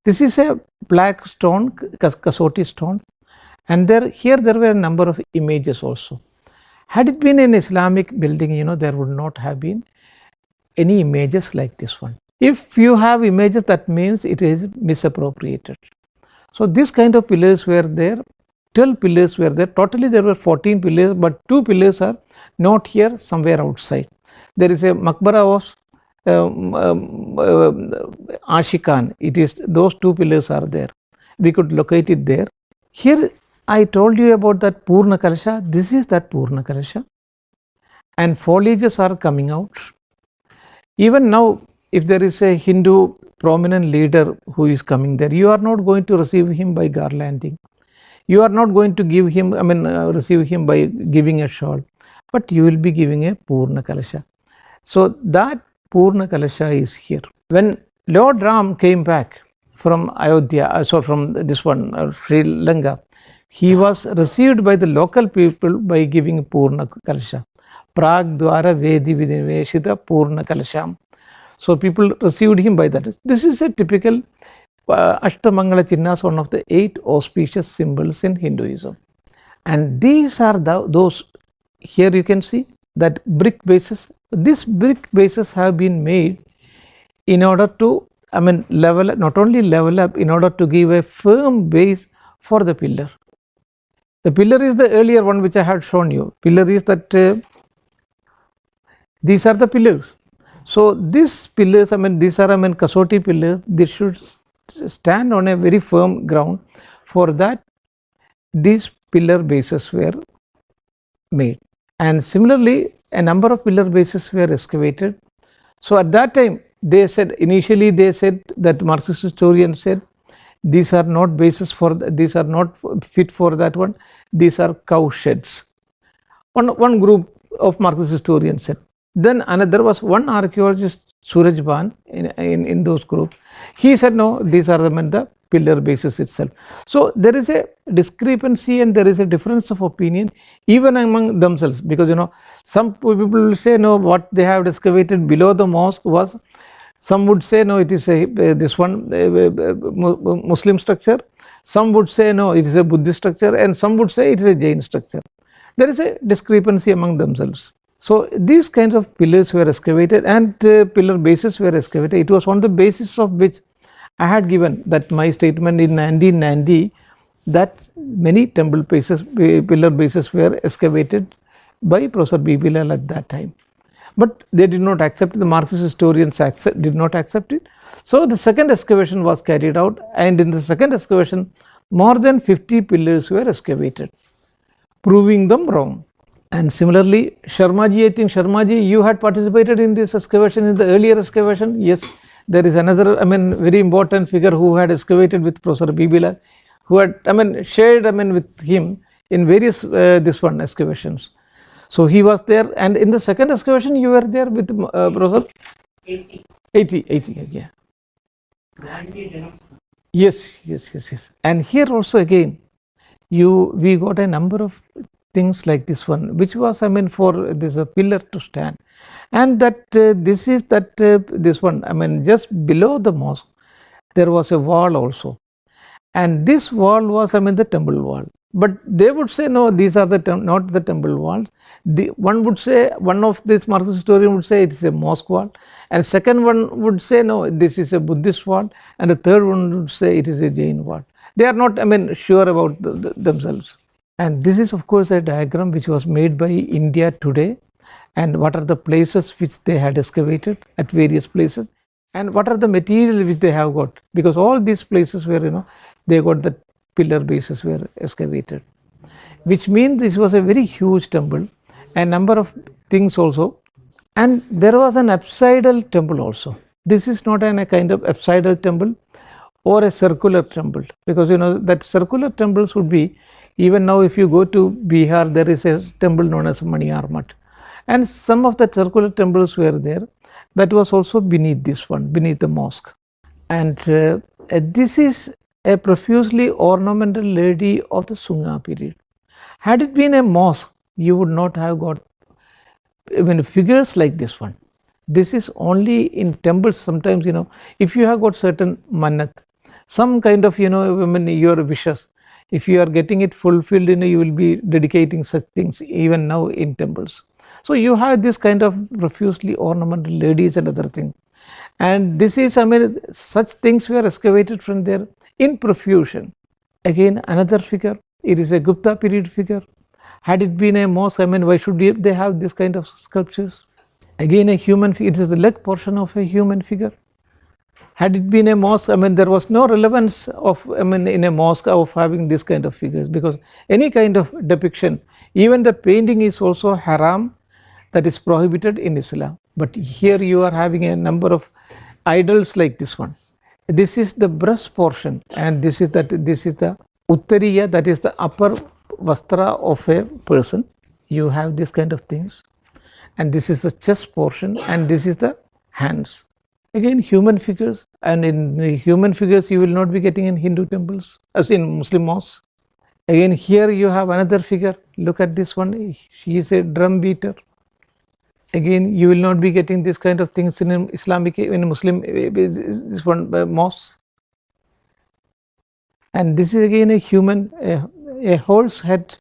This is a black stone, Kasoti stone, and here there were a number of images also. Had it been an Islamic building, there would not have been any images like this one. If you have images, that means it is misappropriated. So this kind of pillars were there. 12 pillars were there. Totally there were 14 pillars, but 2 pillars are not here, somewhere outside. There is a Maqbara of Ashikan. It is, those 2 pillars are there. We could locate it there. Here I told you about that Purna Kalasha. This is that Purna Kalasha, and foliages are coming out. Even now, if there is a Hindu prominent leader who is coming there, you are not going to receive him by garlanding. You are not going to give him, receive him by giving a shawl, but you will be giving a Purna Kalasha. So that Purna Kalasha is here. When Lord Ram came back from Ayodhya, from this one, Sri Lanka, he was received by the local people by giving Purna Kalasha. Prag Dwara Vedi Vidinveshita Purna Kalasham. So people received him by that. This is a typical Ashtamangala Chinnas, one of the 8 auspicious symbols in Hinduism. And these are those, here you can see that brick bases. These brick bases have been made in order to, not only level up, in order to give a firm base for the pillar. The pillar is the earlier one which I had shown you. Pillar is that, these are the pillars. So these pillars, these are Kasoti pillars. They should stand on a very firm ground. For that, these pillar bases were made, and similarly a number of pillar bases were excavated. So at that time they said, initially they said, that Marxist historians said, these are not bases for, these are not fit for that one, these are cow sheds. One group of Marxist historians said. Then there was one archaeologist, Suraj Ban, in those groups. He said, no, these are the pillar bases itself. So there is a discrepancy and there is a difference of opinion even among themselves, because some people will say, no, what they have excavated below the mosque was, some would say, no, it is this one Muslim structure, some would say, no, it is a Buddhist structure, and some would say it is a Jain structure. There is a discrepancy among themselves. So these kinds of pillars were excavated, and pillar bases were excavated. It was on the basis of which I had given that my statement in 1990 that many temple bases, pillar bases were excavated by Professor Bibilal at that time. But they did not accept it. The Marxist historians did not accept it. So the second excavation was carried out, and in the second excavation more than 50 pillars were excavated, proving them wrong. And similarly, Sharmaji, I think Sharmaji, you had participated in this excavation, in the earlier excavation. Yes, there is another, very important figure who had excavated with Professor Bibila, who had, shared, with him in various excavations. So he was there, and in the second excavation you were there with Professor. 80, yeah. Yes. And here also again, we got a number of things like this one, which was for this a pillar to stand, and that this one, just below the mosque there was a wall also, and this wall was the temple wall. But they would say no, these are not the temple walls. One would say, one of this Marxist historian would say it is a mosque wall, and second one would say no, this is a Buddhist wall, and the third one would say it is a Jain wall. They are not sure about themselves. And this is of course a diagram which was made by India today, and what are the places which they had excavated at various places, and what are the material which they have got, because all these places where they got the pillar bases were excavated, which means this was a very huge temple, a number of things also. And there was an apsidal temple also. This is not a kind of apsidal temple or a circular temple, because that circular temples would be, even now if you go to Bihar, there is a temple known as Maniyar Mutt, and some of the circular temples were there. That was also beneath this one, beneath the mosque. And this is a profusely ornamental lady of the Sunga period. Had it been a mosque, you would not have got figures like this one. This is only in temples. Sometimes if you have got certain mannat, some kind of your wishes, if you are getting it fulfilled, you will be dedicating such things even now in temples. So you have this kind of profusely ornamental ladies and other things, and this is such things were excavated from there in profusion. Again another figure, it is a Gupta period figure. Had it been a mosque, why should they have this kind of sculptures? Again a human figure, it is the leg portion of a human figure. Had it been a mosque, there was no relevance of in a mosque of having this kind of figures, because any kind of depiction, even the painting is also haram, that is prohibited in Islam. But here you are having a number of idols like this one. This is the breast portion, and this is the uttariya, that is the upper vastra of a person. You have this kind of things, and this is the chest portion, and this is the hands. Again human figures, and in human figures you will not be getting in Hindu temples as in Muslim mosques. Again here you have another figure, look at this one, she is a drum beater. Again you will not be getting this kind of things in Islamic, in Muslim, this one mosques. And this is again a human, a horse head.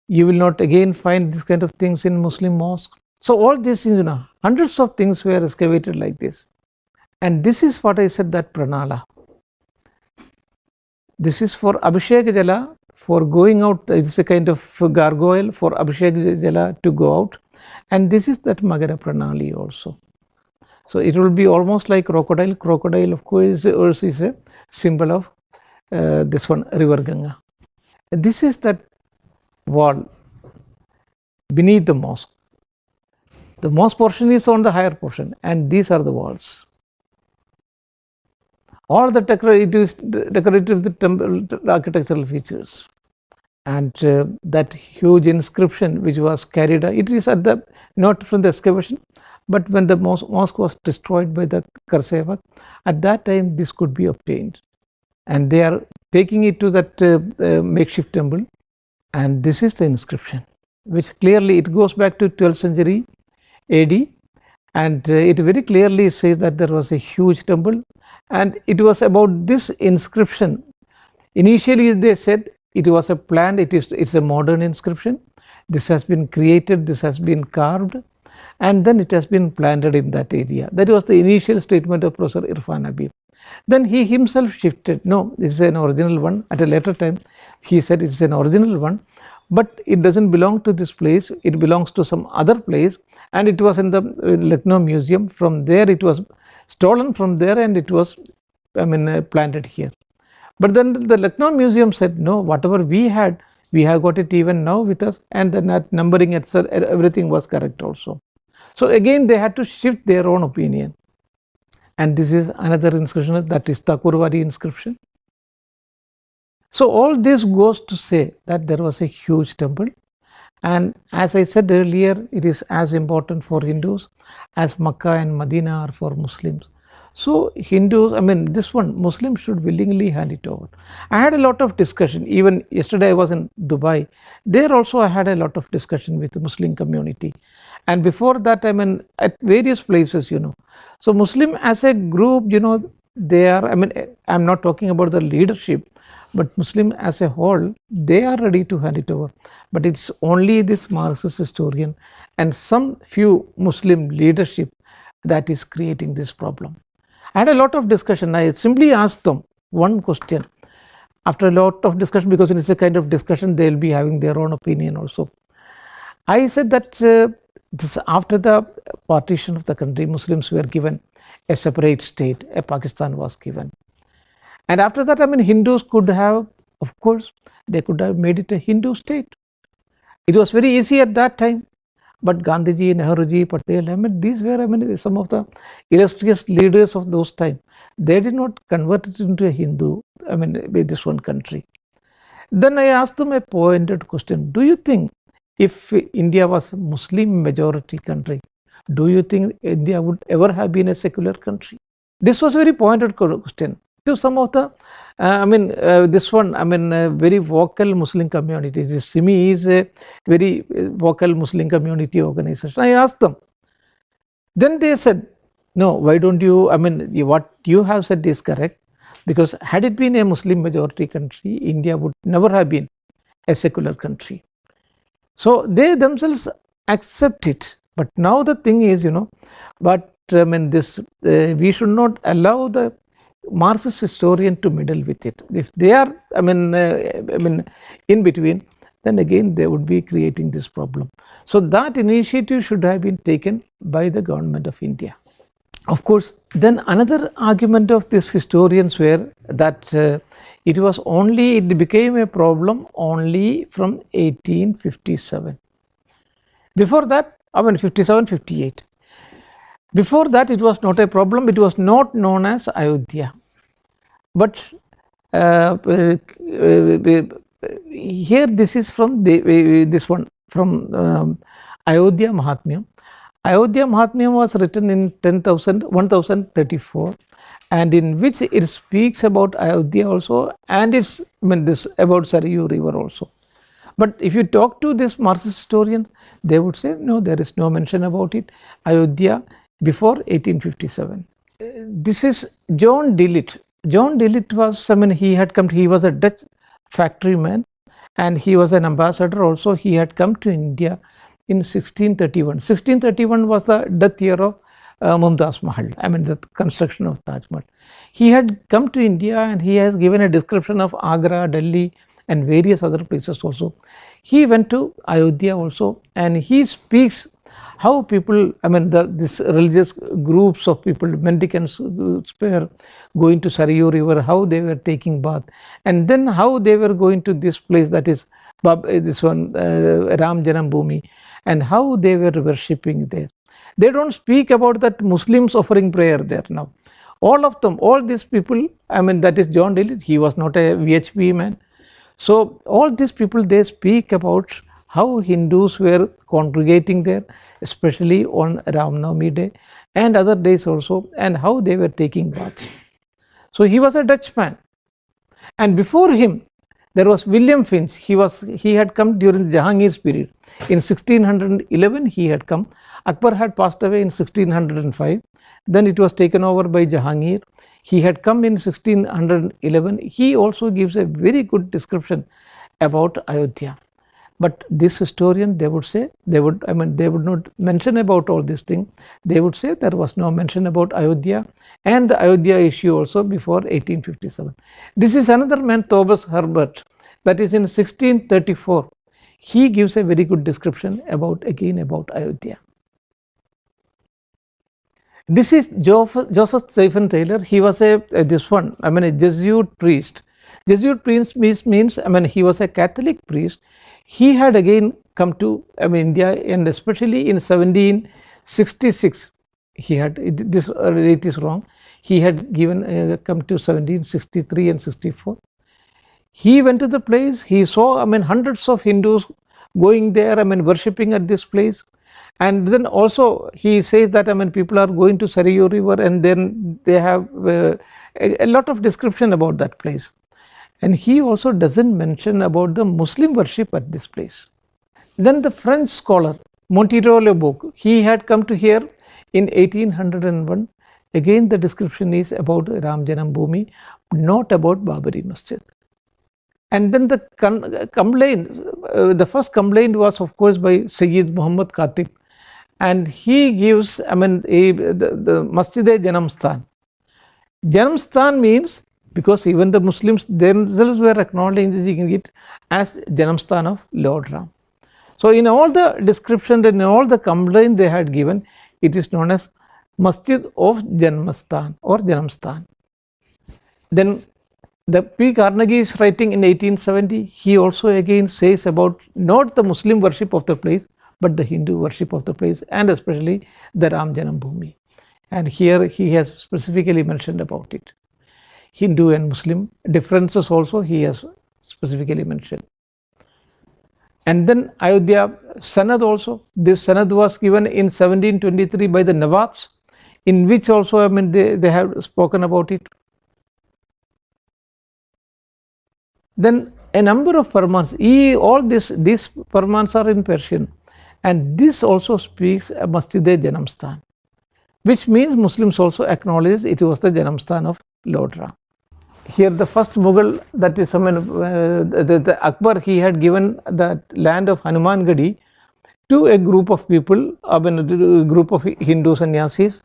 You will not again find this kind of things in Muslim mosque. So all these things, hundreds of things were excavated like this. And this is what I said, that pranala. This is for Abhishek Jala, for going out. It is a kind of gargoyle for Abhishek Jala to go out. And this is that Magara Pranali also. So it will be almost like crocodile. Crocodile of course is a symbol of this one, river Ganga. This is that wall beneath the mosque. The mosque portion is on the higher portion, and these are the walls. All the decorative the temple architectural features, and that huge inscription which was carried, it is at the, not from the excavation, but when the mosque was destroyed by the Karsevak, at that time this could be obtained, and they are taking it to that makeshift temple. And this is the inscription, which clearly it goes back to 12th century AD, and it very clearly says that there was a huge temple, and it was about this inscription. Initially they said it was a planned, it's a modern inscription. This has been created, this has been carved, and then it has been planted in that area. That was the initial statement of Professor Irfan Habib. Then he himself shifted, no, this is an original one. At a later time he said it's an original one, but it doesn't belong to this place, it belongs to some other place, and it was in the Lucknow museum. From there it was stolen from there, and it was planted here. But then the Lucknow museum said no, whatever we had, we have got it even now with us, and then at numbering etc., everything was correct also. So again they had to shift their own opinion, and this is another inscription, that is Thakurwadi inscription. So all this goes to say that there was a huge temple, and as I said earlier, it is as important for Hindus as Makkah and Medina are for Muslims. So Hindus, this one, Muslims should willingly hand it over. I had a lot of discussion, even yesterday I was in Dubai, there also I had a lot of discussion with the Muslim community, and before that at various places, So Muslim as a group, they are, I'm not talking about the leadership, but Muslim as a whole, they are ready to hand it over. But it's only this Marxist historian and some few Muslim leadership that is creating this problem. I had a lot of discussion. I simply asked them one question. After a lot of discussion, because it is a kind of discussion, they will be having their own opinion also. I said that this, after the partition of the country, Muslims were given a separate state, a Pakistan was given. And after that, Hindus could have, of course, they could have made it a Hindu state. It was very easy at that time. But Gandhiji, Nehruji, Patel, these were some of the illustrious leaders of those times. They did not convert it into a Hindu, this one country. Then I asked them a pointed question. Do you think if India was a Muslim majority country, do you think India would ever have been a secular country? This was a very pointed question to some of the, this one, very vocal Muslim community. This SIMI is a very vocal Muslim community organization. I asked them. Then they said, no, why don't you, what you have said is correct, because had it been a Muslim majority country, India would never have been a secular country. So they themselves accept it. But now the thing is, but this we should not allow the Marxist historian to meddle with it. If they are, in between, then again they would be creating this problem. So that initiative should have been taken by the government of India. Of course, then another argument of these historians were that it became a problem only from 1857. Before that, 57, 58. Before that, it was not a problem. It was not known as Ayodhya. But here, this is from this one, from Ayodhya Mahatmyam. Ayodhya Mahatmyam was written in 1034, and in which it speaks about Ayodhya also, and it's this about Sarayu river also. But if you talk to this Marxist historian, they would say no, there is no mention about it. Ayodhya before 1857. This is John Dillit. John Dillit was, he had come, he was a Dutch factory man, and he was an ambassador also. He had come to India in 1631. 1631 was the death year of Mumtaz Mahal, the construction of Taj Mahal. He had come to India and he has given a description of Agra, Delhi and various other places also. He went to Ayodhya also, and he speaks how people, this religious groups of people, mendicants were going to Sarayu river, how they were taking bath, and then how they were going to this place, that is this one, Ramjanam, and how they were worshipping there. They don't speak about that Muslims offering prayer there now. All of them, all these people, that is John Dillit, he was not a VHP man. So all these people, they speak about how Hindus were congregating there, especially on Ramnavami day and other days also, and how they were taking baths. So he was a Dutchman, and before him there was William Finch. He had come during Jahangir's period. In 1611 he had come. Akbar had passed away in 1605. Then it was taken over by Jahangir. He had come in 1611. He also gives a very good description about Ayodhya. But this historian, they would say, they would not mention about all these things. They would say there was no mention about Ayodhya and the Ayodhya issue also before 1857. This is another man, Thomas Herbert, that is in 1634. He gives a very good description about Ayodhya. This is Joseph Stephen Taylor. He was a Jesuit priest. Jesuit priest means he was a Catholic priest. He had again come to India, and especially in 1766 he had, this rate is wrong, He had come to 1763 and 64. He went to the place. He saw, hundreds of Hindus going there, worshipping at this place. And then also he says that people are going to Sarayu river, and then they have a lot of description about that place. And he also doesn't mention about the Muslim worship at this place. Then the French scholar Montero Leboeuf, he had come to here in 1801. Again the description is about Ramjanambhomi, not about Babari Masjid. And then the complaint, the first complaint was of course by Sayyid Muhammad Khatib, and he gives the Masjid-e-Janamstan. Janamstan means, because even the Muslims themselves were acknowledging it as Janamstan of Lord Ram. So in all the description and in all the complaint they had given, it is known as Masjid of Janamstan or Janamstan. Then the P. Carnegie is writing in 1870, he also again says about not the Muslim worship of the place, but the Hindu worship of the place, and especially the Ramjanambhomi. And here he has specifically mentioned about it. Hindu and Muslim differences also he has specifically mentioned. And then Ayodhya Sanad also, this Sanad was given in 1723 by the Nawabs, in which also they have spoken about it. Then a number of farmans, all these farmans are in Persian, and this also speaks a Masjid-e-Janamstan, which means Muslims also acknowledge it was the Janamstan of Lord Ram. Here the first Mughal, that is the Akbar, he had given that land of Hanumangadi to a group of people, a group of Hindu sannyasis,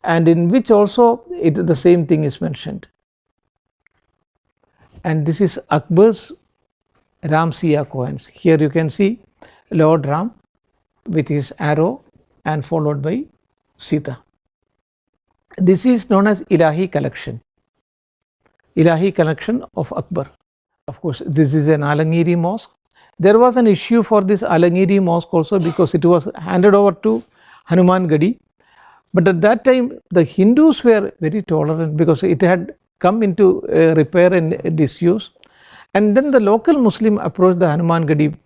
and in which also the same thing is mentioned. And this is Akbar's Ramsiya coins. Here you can see Lord Ram with his arrow and followed by Sita. This is known as Ilahi collection. Ilahi collection of Akbar. Of course, this is an Alangiri mosque. There was an issue for this Alangiri mosque also, because it was handed over to Hanumangadi. But at that time, the Hindus were very tolerant, because it had come into repair and disuse. And then the local Muslim approached the Hanumangadi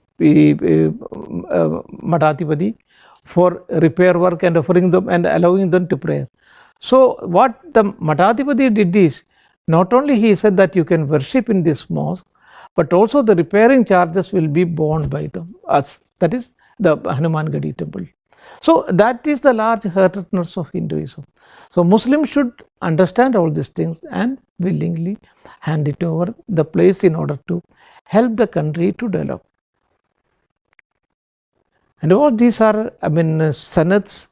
Matathipati for repair work and offering them and allowing them to pray. So what the Matathipati did is, not only he said that you can worship in this mosque, but also the repairing charges will be borne by us, that is the Hanumangadi temple. So that is the large heartedness of Hinduism. So Muslims should understand all these things and willingly hand it over the place in order to help the country to develop. And all these are sanads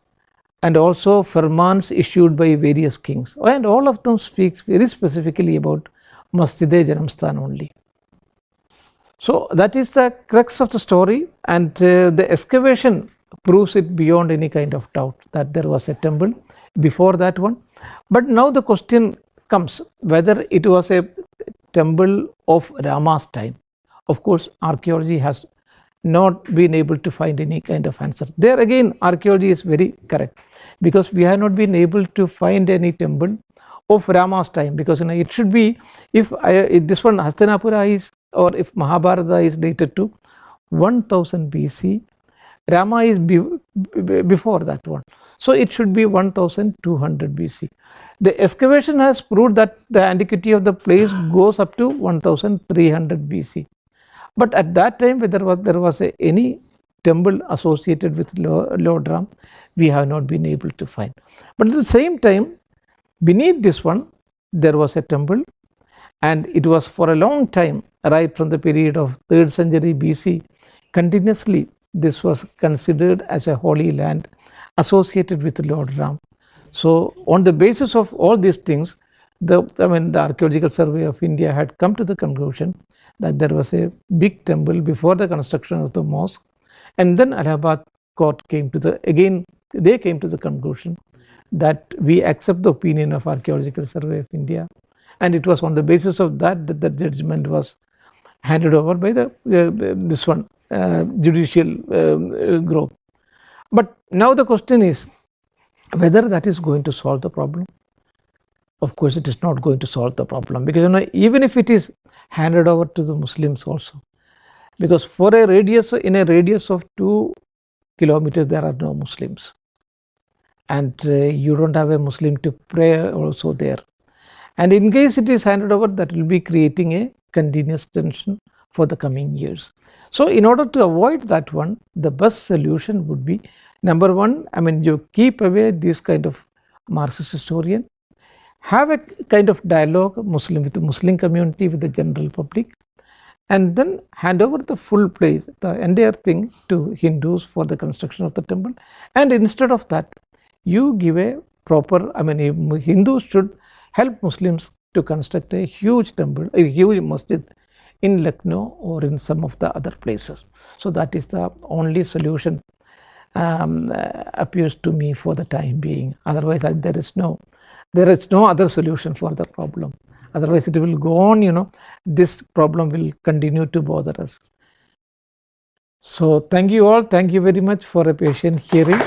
and also firmans issued by various kings, and all of them speaks very specifically about Masjid-e-Janamstan only. So that is the crux of the story, and the excavation proves it beyond any kind of doubt that there was a temple before that one. But now the question comes whether it was a temple of Rama's time. Of course, archaeology has not been able to find any kind of answer. There again, archaeology is very correct, because we have not been able to find any temple of Rama's time, because it should be, if this one Hastinapura is, or if Mahabharata is dated to 1000 BC, Rama is before that one, so it should be 1200 BC. The excavation has proved that the antiquity of the place goes up to 1300 BC. But at that time, whether there was any temple associated with Lord Ram, we have not been able to find. But at the same time, beneath this one, there was a temple, and it was for a long time, right from the period of 3rd century BC, continuously this was considered as a holy land associated with Lord Ram. So on the basis of all these things, the Archaeological Survey of India had come to the conclusion that there was a big temple before the construction of the mosque. And then Allahabad court came to the conclusion that we accept the opinion of Archaeological Survey of India, and it was on the basis of that that the judgment was handed over by this one judicial group. But now the question is whether that is going to solve the problem. of course it is not going to solve the problem, because even if it is handed over to the Muslims also, because for a radius, in a radius of 2 kilometers there are no Muslims, and you don't have a Muslim to pray also there, and in case it is handed over, that will be creating a continuous tension for the coming years. So in order to avoid that one, the best solution would be, number one, you keep away this kind of Marxist historian, have a kind of dialogue with the Muslim community, with the general public, and then hand over the full place, the entire thing, to Hindus for the construction of the temple. And instead of that, you give a proper, Hindus should help Muslims to construct a huge temple, a huge masjid in Lucknow or in some of the other places. So that is the only solution appears to me for the time being. Otherwise there is no other solution for the problem. Otherwise it will go on, this problem will continue to bother us. So thank you all, thank you very much for a patient hearing.